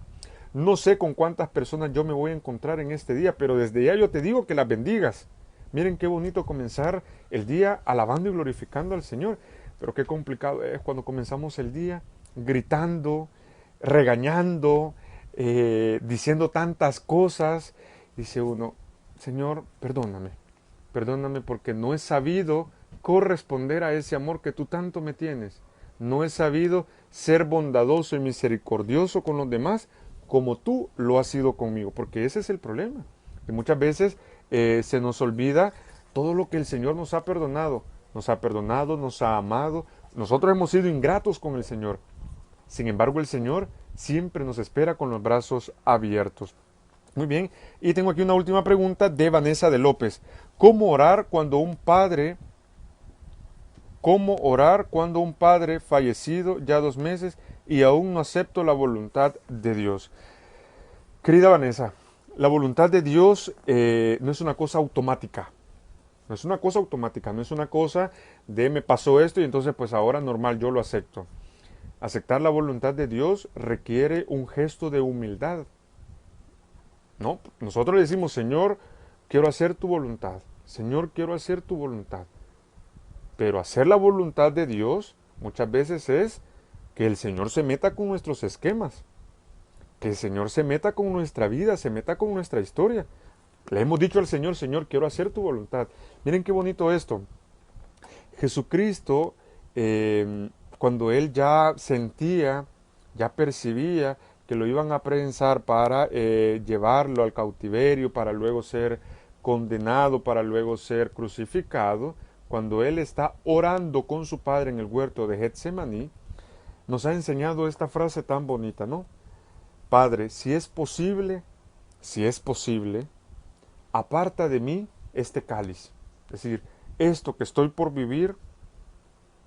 No sé con cuántas personas yo me voy a encontrar en este día, pero desde ya yo te digo que las bendigas. Miren qué bonito comenzar el día alabando y glorificando al Señor, pero qué complicado es cuando comenzamos el día gritando, regañando, diciendo tantas cosas. Dice uno, Señor, perdóname, perdóname porque no he sabido corresponder a ese amor que tú tanto me tienes. No he sabido ser bondadoso y misericordioso con los demás como tú lo has sido conmigo, porque ese es el problema. Que muchas veces se nos olvida todo lo que el Señor nos ha perdonado. Nos ha perdonado, nos ha amado. Nosotros hemos sido ingratos con el Señor. Sin embargo, el Señor siempre nos espera con los brazos abiertos. Muy bien, y tengo aquí una última pregunta de Vanessa de López. ¿Cómo orar cuando un padre, fallecido ya 2 meses y aún no acepto la voluntad de Dios? Querida Vanessa, la voluntad de Dios no es una cosa automática. No es una cosa automática, no es una cosa de me pasó esto y entonces pues ahora normal yo lo acepto. Aceptar la voluntad de Dios requiere un gesto de humildad. No, nosotros le decimos, Señor, quiero hacer tu voluntad. Señor, quiero hacer tu voluntad. Pero hacer la voluntad de Dios muchas veces es que el Señor se meta con nuestros esquemas. Que el Señor se meta con nuestra vida, se meta con nuestra historia. Le hemos dicho al Señor, Señor, quiero hacer tu voluntad. Miren qué bonito esto. Jesucristo, cuando Él ya sentía, ya percibía que lo iban a prensar para llevarlo al cautiverio, para luego ser condenado, para luego ser crucificado, cuando Él está orando con su Padre en el huerto de Getsemaní, nos ha enseñado esta frase tan bonita, ¿no? Padre, si es posible, aparta de mí este cáliz. Es decir, esto que estoy por vivir,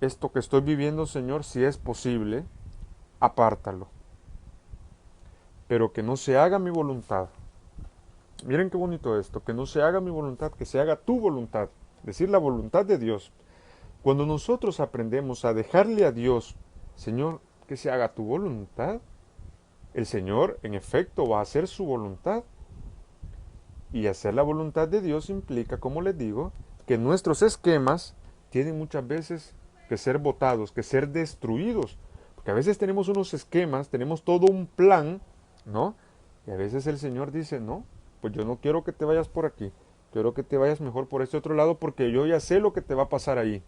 esto que estoy viviendo, Señor, si es posible, apártalo. Pero que no se haga mi voluntad. Miren qué bonito esto, que no se haga mi voluntad, que se haga tu voluntad. Es decir, la voluntad de Dios. Cuando nosotros aprendemos a dejarle a Dios, Señor, que se haga tu voluntad, el Señor, en efecto, va a hacer su voluntad. Y hacer la voluntad de Dios implica, como les digo, que nuestros esquemas tienen muchas veces que ser botados, que ser destruidos. Porque a veces tenemos unos esquemas, tenemos todo un plan, ¿no? Y a veces el Señor dice, no, pues yo no quiero que te vayas por aquí, quiero que te vayas mejor por este otro lado porque yo ya sé lo que te va a pasar ahí.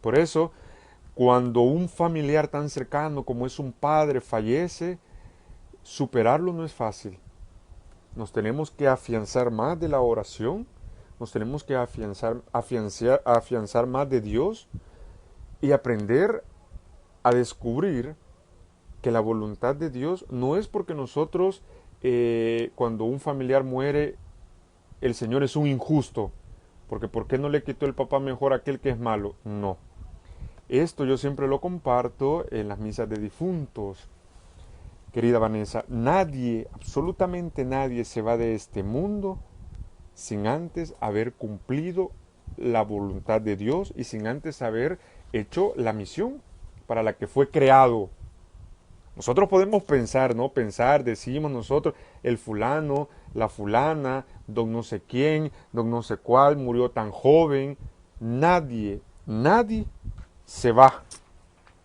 Por eso, cuando un familiar tan cercano como es un padre fallece, superarlo no es fácil. Nos tenemos que afianzar más de la oración, nos tenemos que afianzar más de Dios y aprender a descubrir que la voluntad de Dios no es porque nosotros, cuando un familiar muere, el Señor es un injusto, porque ¿por qué no le quitó el papá mejor a aquel que es malo? No. Esto yo siempre lo comparto en las misas de difuntos. Querida Vanessa, nadie, absolutamente nadie se va de este mundo sin antes haber cumplido la voluntad de Dios y sin antes haber hecho la misión para la que fue creado. Nosotros podemos pensar, ¿no? Pensar, decimos nosotros, el fulano, la fulana, don no sé quién, don no sé cuál, murió tan joven. Nadie se va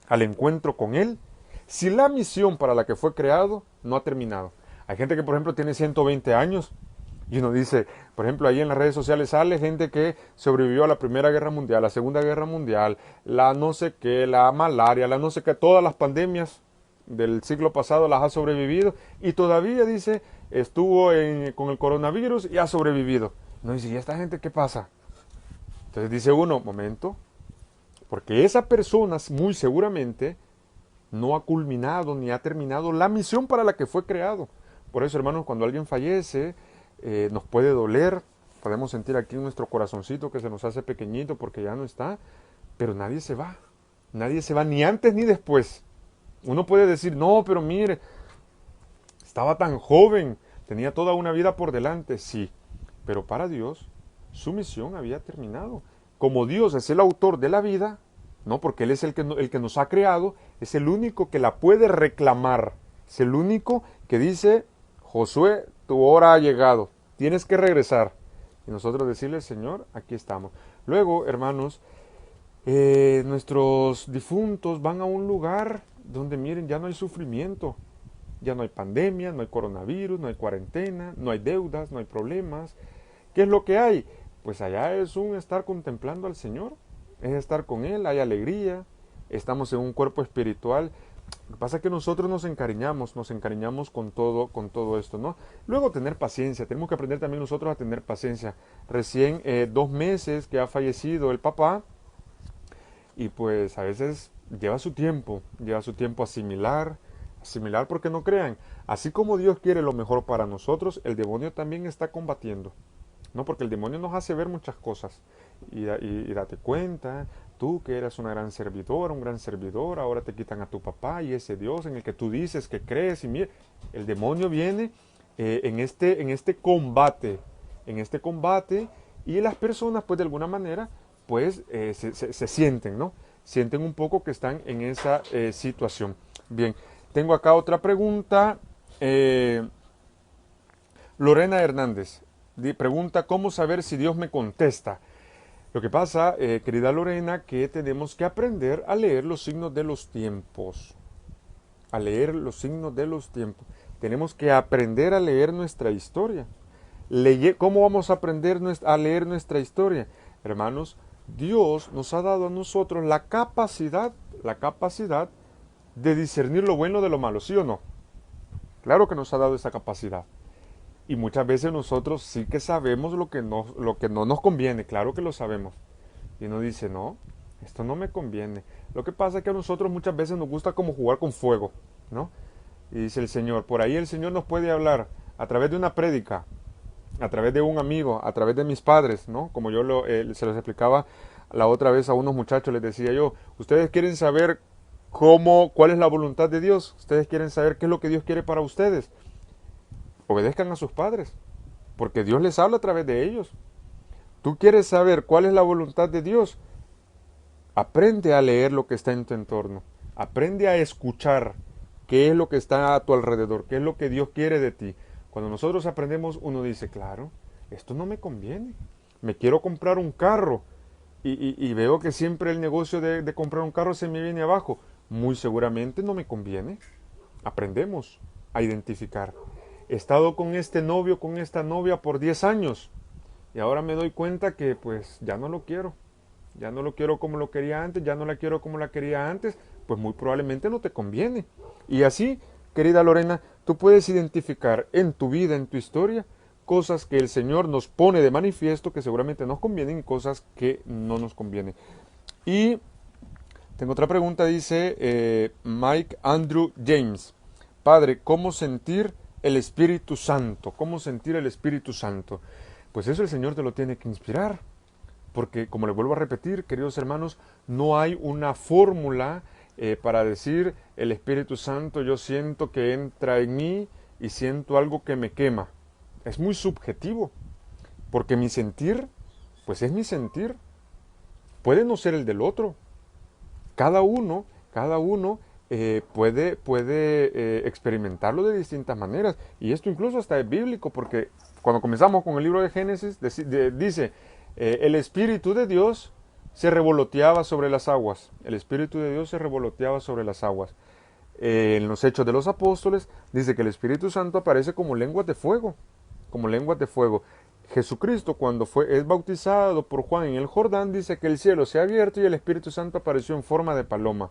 al encuentro con él si la misión para la que fue creado no ha terminado. Hay gente que, por ejemplo, tiene 120 años y uno dice, por ejemplo, ahí en las redes sociales sale gente que sobrevivió a la Primera Guerra Mundial, la Segunda Guerra Mundial, la no sé qué, la malaria, la no sé qué, todas las pandemias del siglo pasado las ha sobrevivido y todavía dice, estuvo con el coronavirus y ha sobrevivido. No dice, ¿y esta gente qué pasa? Entonces dice uno, momento, porque esa persona muy seguramente no ha culminado ni ha terminado la misión para la que fue creado. Por eso, hermanos, cuando alguien fallece, nos puede doler, podemos sentir aquí en nuestro corazoncito que se nos hace pequeñito porque ya no está, pero nadie se va ni antes ni después. Uno puede decir, no, pero mire, estaba tan joven, tenía toda una vida por delante, sí, pero para Dios su misión había terminado. Como Dios es el autor de la vida, no, porque Él es el que nos ha creado, es el único que la puede reclamar, es el único que dice, Josué, tu hora ha llegado, tienes que regresar. Y nosotros decirle, Señor, aquí estamos. Luego, hermanos, nuestros difuntos van a un lugar donde miren, ya no hay sufrimiento, ya no hay pandemia, no hay coronavirus, no hay cuarentena, no hay deudas, no hay problemas. ¿Qué es lo que hay? Pues allá es un estar contemplando al Señor, es estar con Él, hay alegría, estamos en un cuerpo espiritual. Lo que pasa es que nosotros nos encariñamos con todo esto, ¿no? Luego tener paciencia, tenemos que aprender también nosotros a tener paciencia. Recién 2 meses que ha fallecido el papá y pues a veces lleva su tiempo asimilar porque no crean, así como Dios quiere lo mejor para nosotros, el demonio también está combatiendo. No, porque el demonio nos hace ver muchas cosas. Y date cuenta, tú que eras una gran servidora, un gran servidor, ahora te quitan a tu papá y ese Dios en el que tú dices que crees. Y mira, el demonio viene en este combate, y las personas, pues de alguna manera, pues se sienten, ¿no? Sienten un poco que están en esa situación. Bien, tengo acá otra pregunta. Lorena Hernández pregunta, ¿cómo saber si Dios me contesta? Lo que pasa, querida Lorena, que tenemos que aprender a leer los signos de los tiempos. A leer los signos de los tiempos. Tenemos que aprender a leer nuestra historia. ¿Cómo vamos a aprender a leer nuestra historia? Hermanos, Dios nos ha dado a nosotros la capacidad de discernir lo bueno de lo malo, ¿sí o no? Claro que nos ha dado esa capacidad. Y muchas veces nosotros sí que sabemos lo que no nos conviene, claro que lo sabemos. Y uno dice, no, esto no me conviene. Lo que pasa es que a nosotros muchas veces nos gusta como jugar con fuego, ¿no? Y dice el Señor, por ahí el Señor nos puede hablar a través de una prédica, a través de un amigo, a través de mis padres, ¿no? Como yo se los explicaba la otra vez a unos muchachos, les decía yo, ustedes quieren saber cuál es la voluntad de Dios, ustedes quieren saber qué es lo que Dios quiere para ustedes. Obedezcan a sus padres, porque Dios les habla a través de ellos. ¿Tú quieres saber cuál es la voluntad de Dios? Aprende a leer lo que está en tu entorno. Aprende a escuchar qué es lo que está a tu alrededor, qué es lo que Dios quiere de ti. Cuando nosotros aprendemos, uno dice, claro, esto no me conviene. Me quiero comprar un carro y veo que siempre el negocio de comprar un carro se me viene abajo. Muy seguramente no me conviene. Aprendemos a identificar. He estado con este novio, con esta novia por 10 años y ahora me doy cuenta que pues ya no lo quiero. Ya no lo quiero como lo quería antes, ya no la quiero como la quería antes, pues muy probablemente no te conviene. Y así, querida Lorena, tú puedes identificar en tu vida, en tu historia, cosas que el Señor nos pone de manifiesto que seguramente nos convienen y cosas que no nos convienen. Y tengo otra pregunta, dice Mike Andrew James. Padre, ¿cómo sentir el Espíritu Santo? ¿Cómo sentir el Espíritu Santo? Pues eso el Señor te lo tiene que inspirar. Porque, como les vuelvo a repetir, queridos hermanos, no hay una fórmula para decir el Espíritu Santo, yo siento que entra en mí y siento algo que me quema. Es muy subjetivo, porque mi sentir, pues es mi sentir. Puede no ser el del otro. Cada uno puede experimentarlo de distintas maneras. Y esto incluso hasta es bíblico, porque cuando comenzamos con el libro de Génesis, dice, el Espíritu de Dios se revoloteaba sobre las aguas. El Espíritu de Dios se revoloteaba sobre las aguas. En los Hechos de los Apóstoles dice que el Espíritu Santo aparece como lenguas de fuego. Como lenguas de fuego. Jesucristo, cuando es bautizado por Juan en el Jordán, dice que el cielo se ha abierto y el Espíritu Santo apareció en forma de paloma.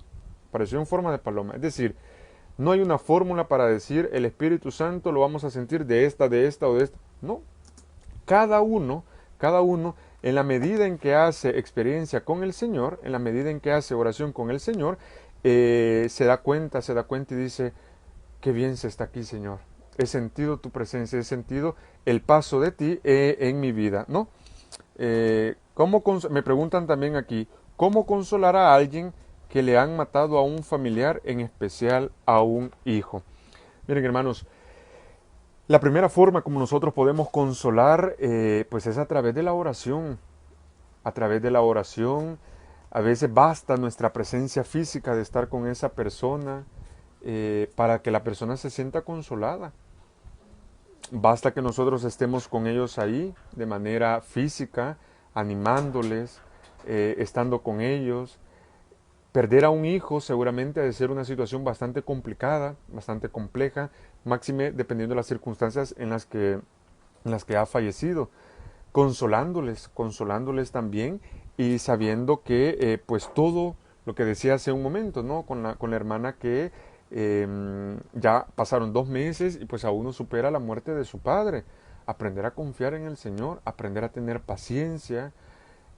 Apareció en forma de paloma. Es decir, no hay una fórmula para decir el Espíritu Santo lo vamos a sentir de esta o de esta. No. Cada uno, en la medida en que hace experiencia con el Señor, en la medida en que hace oración con el Señor, se da cuenta y dice, qué bien se está aquí, Señor. He sentido tu presencia, he sentido el paso de ti en mi vida, ¿no? Me preguntan también aquí, ¿cómo consolar a alguien que le han matado a un familiar, en especial a un hijo? Miren, hermanos, la primera forma como nosotros podemos consolar, pues es a través de la oración. A través de la oración, a veces basta nuestra presencia física de estar con esa persona para que la persona se sienta consolada. Basta que nosotros estemos con ellos ahí de manera física, animándoles, estando con ellos. Perder a un hijo seguramente ha de ser una situación bastante complicada, bastante compleja, máxime dependiendo de las circunstancias en las que ha fallecido, consolándoles también y sabiendo que pues todo lo que decía hace un momento, ¿no? Con la hermana que ya pasaron 2 meses y pues aún no supera la muerte de su padre. Aprender a confiar en el Señor, aprender a tener paciencia.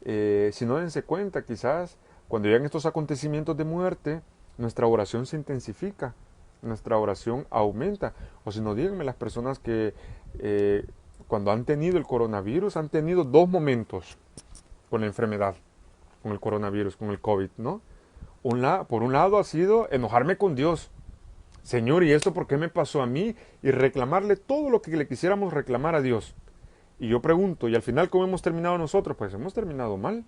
Si no, dense cuenta, quizás cuando llegan estos acontecimientos de muerte, nuestra oración se intensifica, nuestra oración aumenta. O si no, díganme las personas que cuando han tenido el coronavirus, han tenido 2 momentos con la enfermedad, con el coronavirus, con el COVID, ¿no? Por un lado ha sido enojarme con Dios. Señor, ¿y esto por qué me pasó a mí? Y reclamarle todo lo que le quisiéramos reclamar a Dios. Y yo pregunto, ¿y al final cómo hemos terminado nosotros? Pues hemos terminado mal.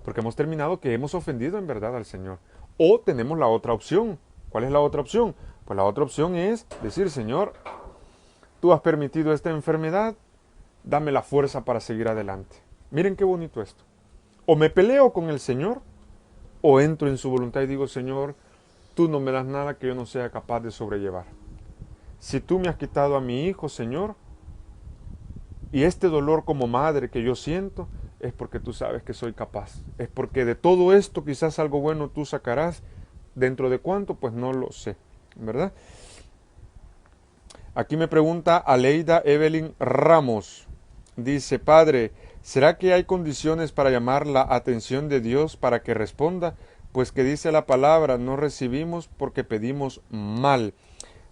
Porque hemos terminado que hemos ofendido en verdad al Señor. O tenemos la otra opción. ¿Cuál es la otra opción? Pues la otra opción es decir, Señor, tú has permitido esta enfermedad, dame la fuerza para seguir adelante. Miren qué bonito esto. O me peleo con el Señor, o entro en su voluntad y digo, Señor, tú no me das nada que yo no sea capaz de sobrellevar. Si tú me has quitado a mi hijo, Señor, y este dolor como madre que yo siento, es porque tú sabes que soy capaz. Es porque de todo esto quizás algo bueno tú sacarás. ¿Dentro de cuánto? Pues no lo sé, ¿verdad? Aquí me pregunta Aleida Evelyn Ramos. Dice, Padre, ¿será que hay condiciones para llamar la atención de Dios para que responda? Pues que dice la palabra, no recibimos porque pedimos mal.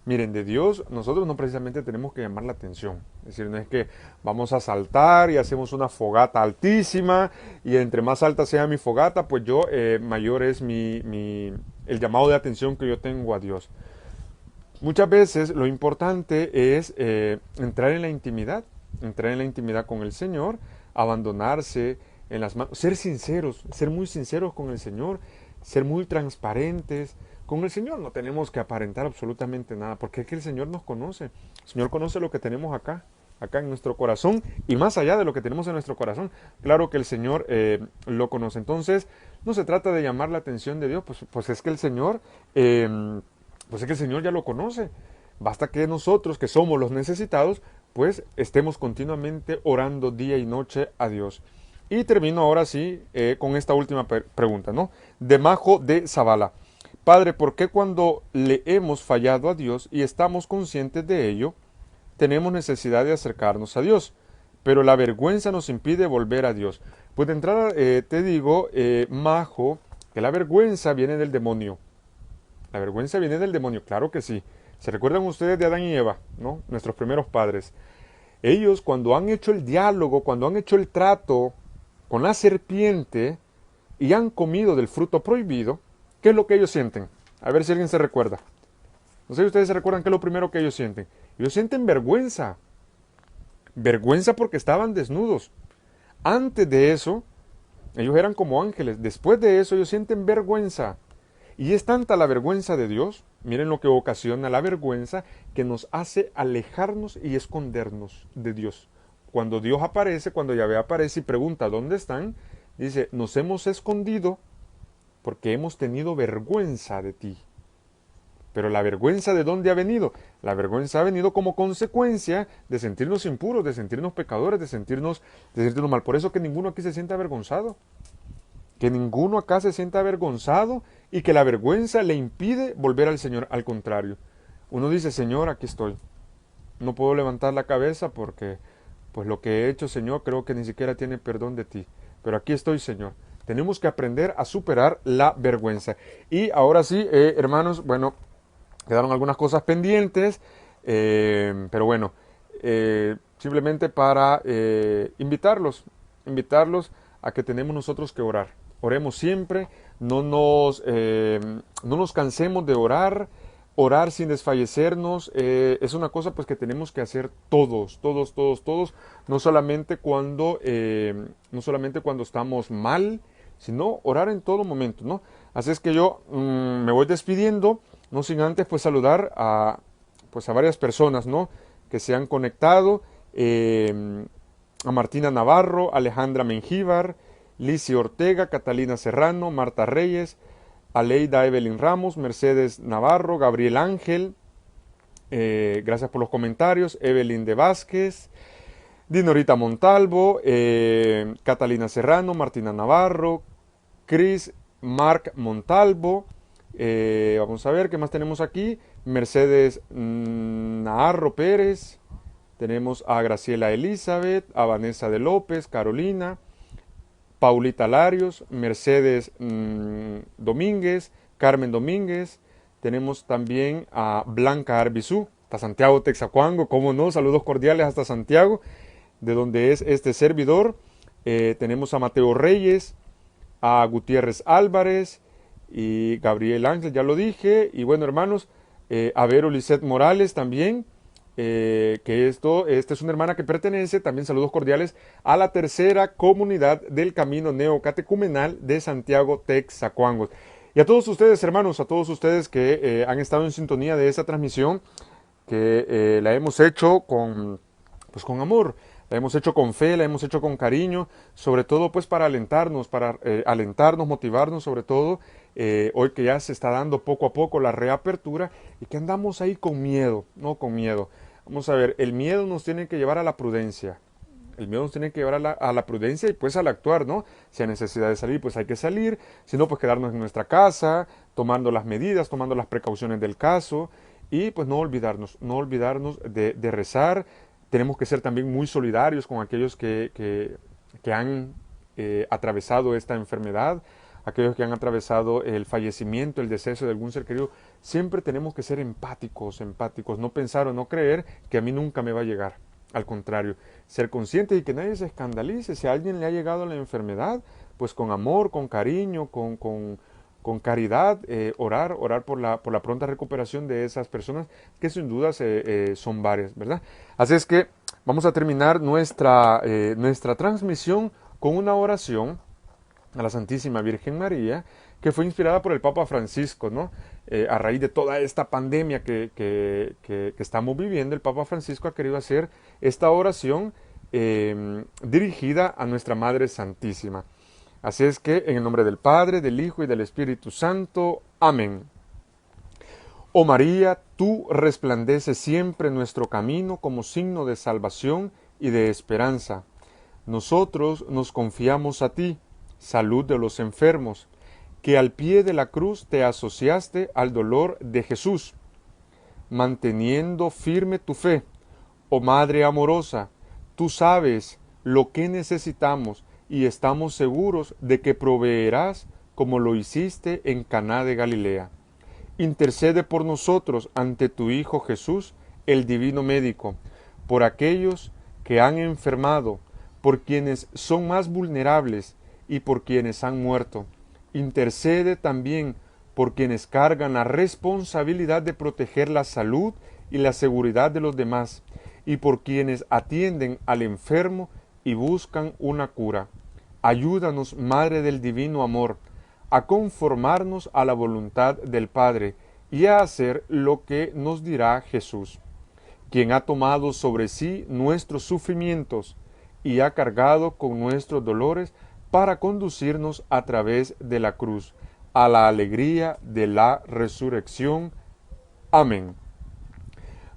Miren, de Dios nosotros no precisamente tenemos que llamar la atención. Es decir, no es que vamos a saltar y hacemos una fogata altísima y entre más alta sea mi fogata, pues yo mayor es el llamado de atención que yo tengo a Dios. Muchas veces lo importante es entrar en la intimidad con el Señor, abandonarse en las manos, ser sinceros, ser muy sinceros con el Señor, ser muy transparentes. Con el Señor no tenemos que aparentar absolutamente nada, porque es que el Señor nos conoce. El Señor conoce lo que tenemos acá en nuestro corazón y más allá de lo que tenemos en nuestro corazón. Claro que el Señor lo conoce. Entonces, no se trata de llamar la atención de Dios, pues es que el Señor... pues es que el Señor ya lo conoce. Basta que nosotros, que somos los necesitados, pues estemos continuamente orando día y noche a Dios. Y termino ahora sí con esta última pregunta, ¿no? De Majo de Zavala. Padre, ¿por qué cuando le hemos fallado a Dios y estamos conscientes de ello, tenemos necesidad de acercarnos a Dios, pero la vergüenza nos impide volver a Dios? Pues de entrada te digo, Majo, que la vergüenza viene del demonio. La vergüenza viene del demonio, claro que sí. ¿Se recuerdan ustedes de Adán y Eva, ¿no? Nuestros primeros padres. Ellos cuando han hecho el diálogo, cuando han hecho el trato con la serpiente y han comido del fruto prohibido, ¿qué es lo que ellos sienten? A ver si alguien se recuerda. No sé si ustedes se recuerdan qué es lo primero que ellos sienten. Ellos sienten vergüenza. Vergüenza porque estaban desnudos. Antes de eso, ellos eran como ángeles. Después de eso, ellos sienten vergüenza. Y es tanta la vergüenza de Dios, miren lo que ocasiona la vergüenza, que nos hace alejarnos y escondernos de Dios. Cuando Dios aparece, cuando Yahvé aparece y pregunta ¿dónde están? Dice, nos hemos escondido porque hemos tenido vergüenza de ti. Pero la vergüenza ¿de dónde ha venido? La vergüenza ha venido como consecuencia de sentirnos impuros, de sentirnos pecadores, de sentirnos mal. Por eso que ninguno aquí se siente avergonzado. Que ninguno acá se sienta avergonzado y que la vergüenza le impide volver al Señor. Al contrario, uno dice, Señor, aquí estoy. No puedo levantar la cabeza porque pues lo que he hecho, Señor, creo que ni siquiera tiene perdón de ti. Pero aquí estoy, Señor. Tenemos que aprender a superar la vergüenza. Y ahora sí, hermanos, bueno, quedaron algunas cosas pendientes, pero bueno, simplemente para invitarlos a que tenemos nosotros que orar. Oremos siempre, no nos cansemos de orar sin desfallecernos, es una cosa pues que tenemos que hacer todos, no solamente cuando estamos mal, sino orar en todo momento, ¿no? Así es que yo me voy despidiendo, no sin antes pues saludar a varias personas, ¿no? Que se han conectado, a Martina Navarro, Alejandra Mengíbar, Lizy Ortega, Catalina Serrano, Marta Reyes, Aleida Evelyn Ramos, Mercedes Navarro, Gabriel Ángel, gracias por los comentarios, Evelyn de Vázquez, Dinorita Montalvo, Catalina Serrano, Martina Navarro, Cris Marc Montalvo, vamos a ver qué más tenemos aquí, Mercedes Naharro Pérez, tenemos a Graciela Elizabeth, a Vanessa de López, Carolina, Paulita Larios, Mercedes Domínguez, Carmen Domínguez, tenemos también a Blanca Arbizú, hasta Santiago Texacuango, cómo no, saludos cordiales hasta Santiago, de donde es este servidor. Tenemos a Mateo Reyes, a Gutiérrez Álvarez y Gabriel Ángel, ya lo dije, y bueno hermanos, a Vero Lisset Morales también, que esta es una hermana que pertenece, también saludos cordiales, a la tercera comunidad del Camino Neocatecumenal de Santiago Texacuangos. Y a todos ustedes hermanos, a todos ustedes que han estado en sintonía de esta transmisión, que la hemos hecho con amor, la hemos hecho con fe, la hemos hecho con cariño, sobre todo pues para alentarnos, motivarnos sobre todo, hoy que ya se está dando poco a poco la reapertura y que andamos ahí con miedo, no con miedo. Vamos a ver, el miedo nos tiene que llevar a la prudencia. El miedo nos tiene que llevar a la prudencia y pues al actuar, ¿no? Si hay necesidad de salir, pues hay que salir. Si no, pues quedarnos en nuestra casa, tomando las medidas, tomando las precauciones del caso. Y pues no olvidarnos de rezar. Tenemos que ser también muy solidarios con aquellos que han atravesado esta enfermedad, aquellos que han atravesado el fallecimiento, el deceso de algún ser querido. Siempre tenemos que ser empáticos, no pensar o no creer que a mí nunca me va a llegar. Al contrario, ser conscientes y que nadie se escandalice. Si a alguien le ha llegado la enfermedad, pues con amor, con cariño, con caridad, orar por la pronta recuperación de esas personas, que sin duda son varias, ¿verdad? Así es que vamos a terminar nuestra transmisión con una oración a la Santísima Virgen María, que fue inspirada por el Papa Francisco, ¿no? A raíz de toda esta pandemia que estamos viviendo, el Papa Francisco ha querido hacer esta oración dirigida a nuestra Madre Santísima. Así es que, en el nombre del Padre, del Hijo y del Espíritu Santo. Amén. Oh María, tú resplandeces siempre nuestro camino como signo de salvación y de esperanza. Nosotros nos confiamos a ti, salud de los enfermos, que al pie de la cruz te asociaste al dolor de Jesús, manteniendo firme tu fe. Oh Madre amorosa, tú sabes lo que necesitamos y estamos seguros de que proveerás como lo hiciste en Caná de Galilea. Intercede por nosotros ante tu Hijo Jesús, el Divino Médico, por aquellos que han enfermado, por quienes son más vulnerables y por quienes han muerto. Intercede también por quienes cargan la responsabilidad de proteger la salud y la seguridad de los demás, y por quienes atienden al enfermo y buscan una cura. Ayúdanos, Madre del Divino Amor, a conformarnos a la voluntad del Padre y a hacer lo que nos dirá Jesús, quien ha tomado sobre sí nuestros sufrimientos y ha cargado con nuestros dolores para conducirnos a través de la cruz a la alegría de la resurrección. Amén.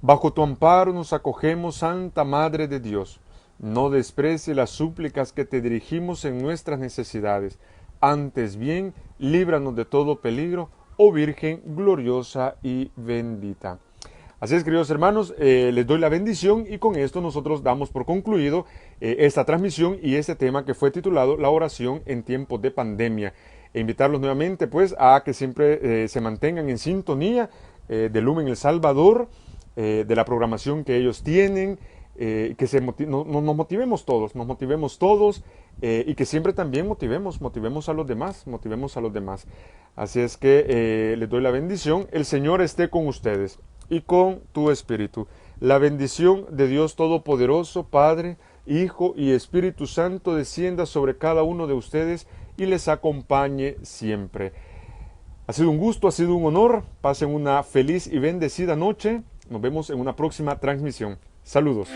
Bajo tu amparo nos acogemos, Santa Madre de Dios. No desprecie las súplicas que te dirigimos en nuestras necesidades. Antes bien, líbranos de todo peligro, oh Virgen gloriosa y bendita. Así es, queridos hermanos, les doy la bendición y con esto nosotros damos por concluido esta transmisión y este tema que fue titulado La oración en tiempos de pandemia. E invitarlos nuevamente pues a que siempre se mantengan en sintonía de Lumen El Salvador, de la programación que ellos tienen, que nos motivemos todos y que siempre también motivemos a los demás, Así es que les doy la bendición. El Señor esté con ustedes y con tu espíritu. La bendición de Dios Todopoderoso, Padre, Hijo y Espíritu Santo descienda sobre cada uno de ustedes y les acompañe siempre. Ha sido un gusto, ha sido un honor. Pasen una feliz y bendecida noche. Nos vemos en una próxima transmisión. Saludos.